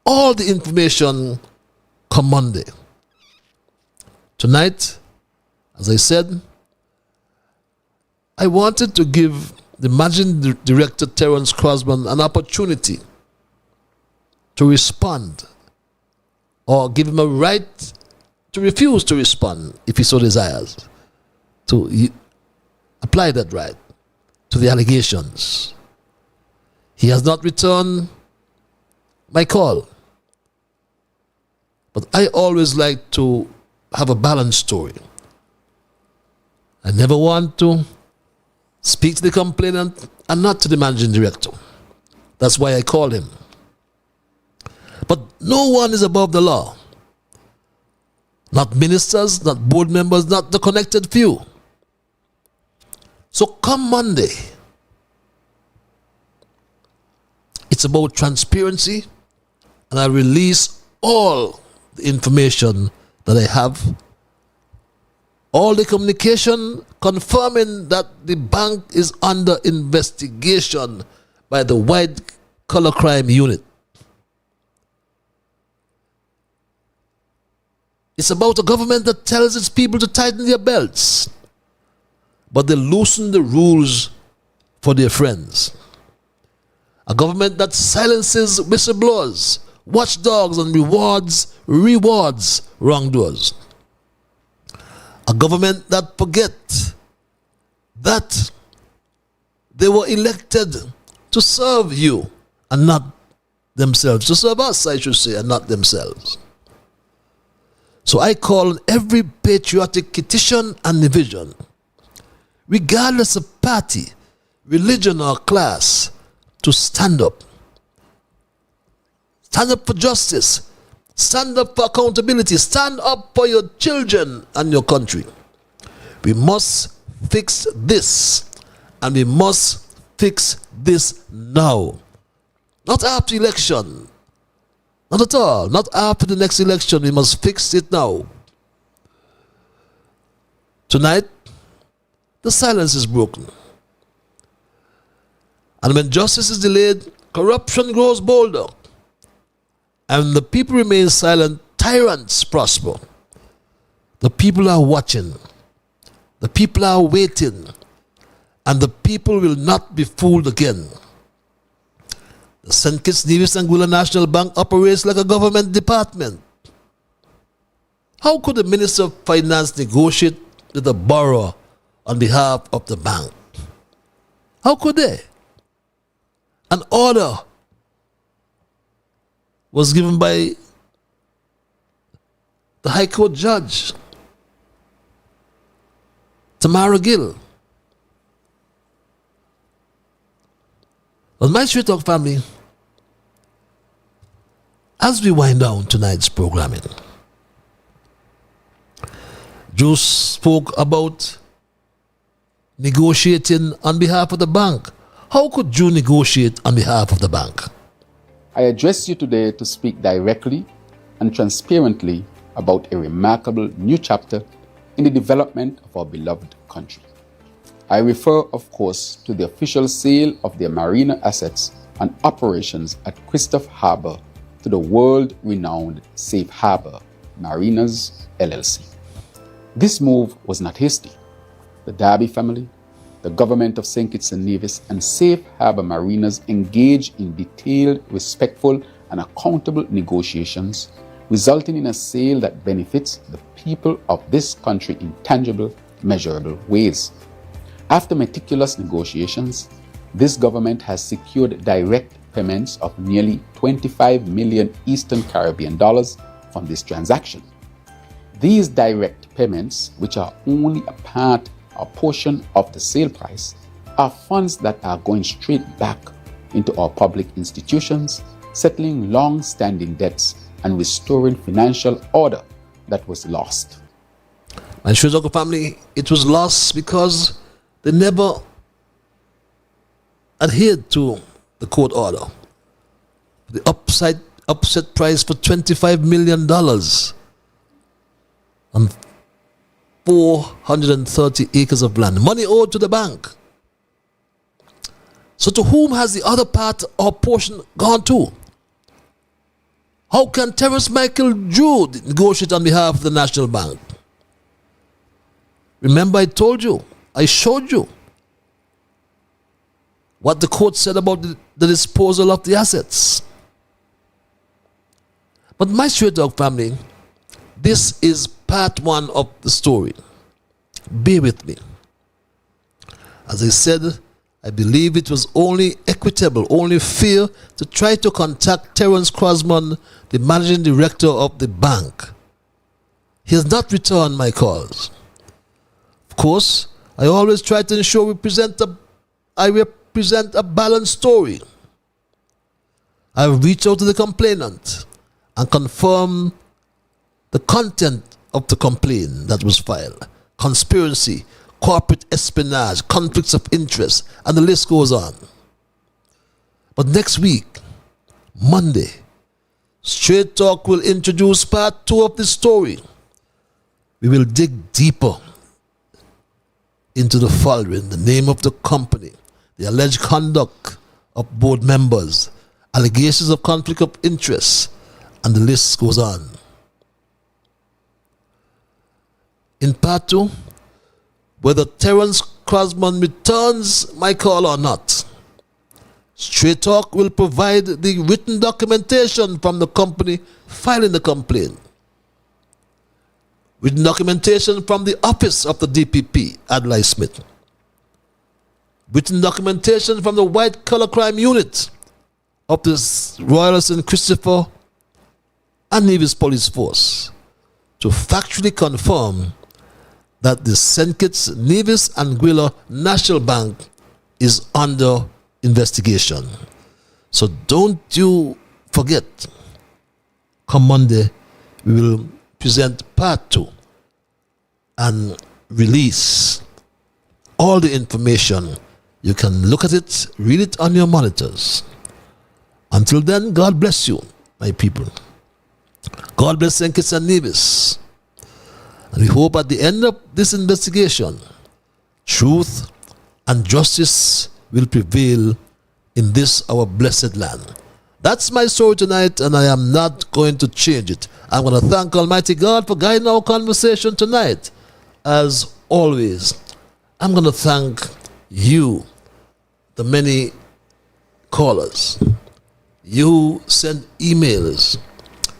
Speaker 1: all the information come Monday. Tonight, as I said, I wanted to give the managing director, Terence Crosman, an opportunity to respond, or give him a right to refuse to respond if he so desires, to apply that right to the allegations. He has not returned my call. But I always like to have a balanced story. I never want to speak to the complainant and not to the managing director. That's why I called him. But no one is above the law. Not ministers, not board members, not the connected few. So come Monday, it's about transparency, and I release all the information that I have, all the communication confirming that the bank is under investigation by the White Collar Crime Unit. It's about a government that tells its people to tighten their belts, but they loosen the rules for their friends. A government that silences whistleblowers, watchdogs, and rewards wrongdoers. A government that forgets that they were elected to serve you and not themselves. To serve us, I should say, and not themselves. So I call on every patriotic Kittitian and division, regardless of party, religion, or class, to stand up. Stand up for justice. Stand up for accountability. Stand up for your children and your country. We must fix this, and we must fix this now. Not after election. Not at all. Not after the next election. We must fix it now. Tonight, the silence is broken. And when justice is delayed, corruption grows bolder. And the people remain silent, tyrants prosper. The people are watching. The people are waiting. And the people will not be fooled again. The St. Kitts, Nevis, and Anguilla National Bank operates like a government department. How could the Minister of Finance negotiate with the borrower on behalf of the bank? How could they? An order was given by the High Court judge, Tamara Gill. But my Straight Talk family, as we wind down tonight's programming, Joe spoke about negotiating on behalf of the bank. How could Joe negotiate on behalf of the bank?
Speaker 2: I address you today to speak directly and transparently about a remarkable new chapter in the development of our beloved country. I refer, of course, to the official sale of their marina assets and operations at Christoph Harbour to the world-renowned Safe Harbour Marinas LLC. This move was not hasty. The Darby family, the government of St. Kitts and Nevis, and Safe Harbour Marinas engaged in detailed, respectful, and accountable negotiations, resulting in a sale that benefits the people of this country in tangible, measurable ways. After meticulous negotiations, this government has secured direct payments of nearly 25 million Eastern Caribbean dollars from this transaction. These direct payments, which are only a portion of the sale price, are funds that are going straight back into our public institutions, settling long-standing debts and restoring financial order that was lost.
Speaker 1: My Straight Talk family, it was lost because they never adhered to the court order. The upset price for $25 million on 430 acres of land. Money owed to the bank. So to whom has the other part or portion gone to? How can Terrence Michael Jude negotiate on behalf of the National Bank? Remember, I told you, I showed you what the court said about the disposal of the assets. But my Straight Talk family, this is part one of the story. Bear with me. As I said, I believe it was only equitable, only fair to try to contact Terence Crosman, the managing director of the bank. He has not returned my calls. Of course, I always try to ensure I represent a balanced story. I have reached out to the complainant and confirmed the content of the complaint that was filed. Conspiracy, corporate espionage, conflicts of interest, and the list goes on. But next week, Monday, Straight Talk will introduce part 2 of the story. We will dig deeper into the following: the name of the company, the alleged conduct of board members, allegations of conflict of interest, and the list goes on. In part 2, whether Terence Crosman returns my call or not, Straight Talk will provide the written documentation from the company filing the complaint, written documentation from the office of the DPP, Adlai Smith, written documentation from the White Collar Crime Unit of the Royal St. Christopher and Nevis Police Force to factually confirm that the St. Kitts, Nevis, and Anguilla National Bank is under investigation. So don't you forget, come Monday, we will present part 2 and release all the information. You can look at it, read it on your monitors. Until then, God bless you, my people. God bless St. Kitts and Nevis. And we hope at the end of this investigation, truth and justice will prevail in this our blessed land. That's my story tonight, and I am not going to change it. I'm going to thank Almighty God for guiding our conversation tonight. As always, I'm going to thank you, the many callers. You send emails.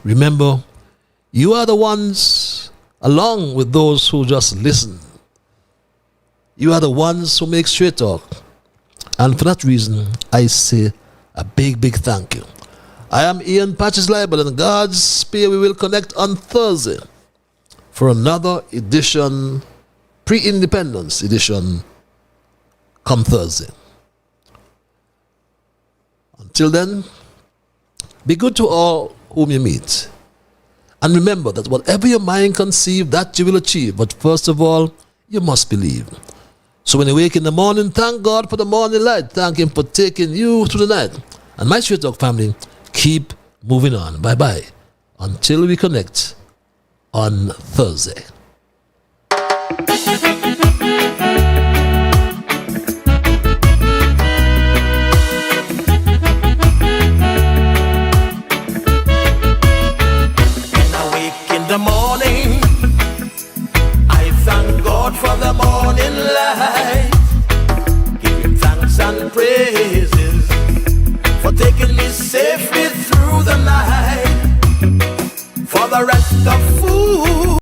Speaker 1: Remember, you are the ones, along with those who just listen. You are the ones who make straight talk. And for that reason, I say a big, big thank you. I am Ian Patches Liable, and God's spear we will connect on Thursday for another edition, pre-independence edition, come Thursday. Until then, be good to all whom you meet. And remember that whatever your mind conceive, that you will achieve. But first of all, you must believe. So when you wake in the morning, thank God for the morning light. Thank Him for taking you through the night. And my Straight Talk family, keep moving on. Bye-bye. Until we connect on Thursday.
Speaker 14: The morning, I thank God for the morning light. Give Him thanks and praises for taking me safely through the night. For the rest of food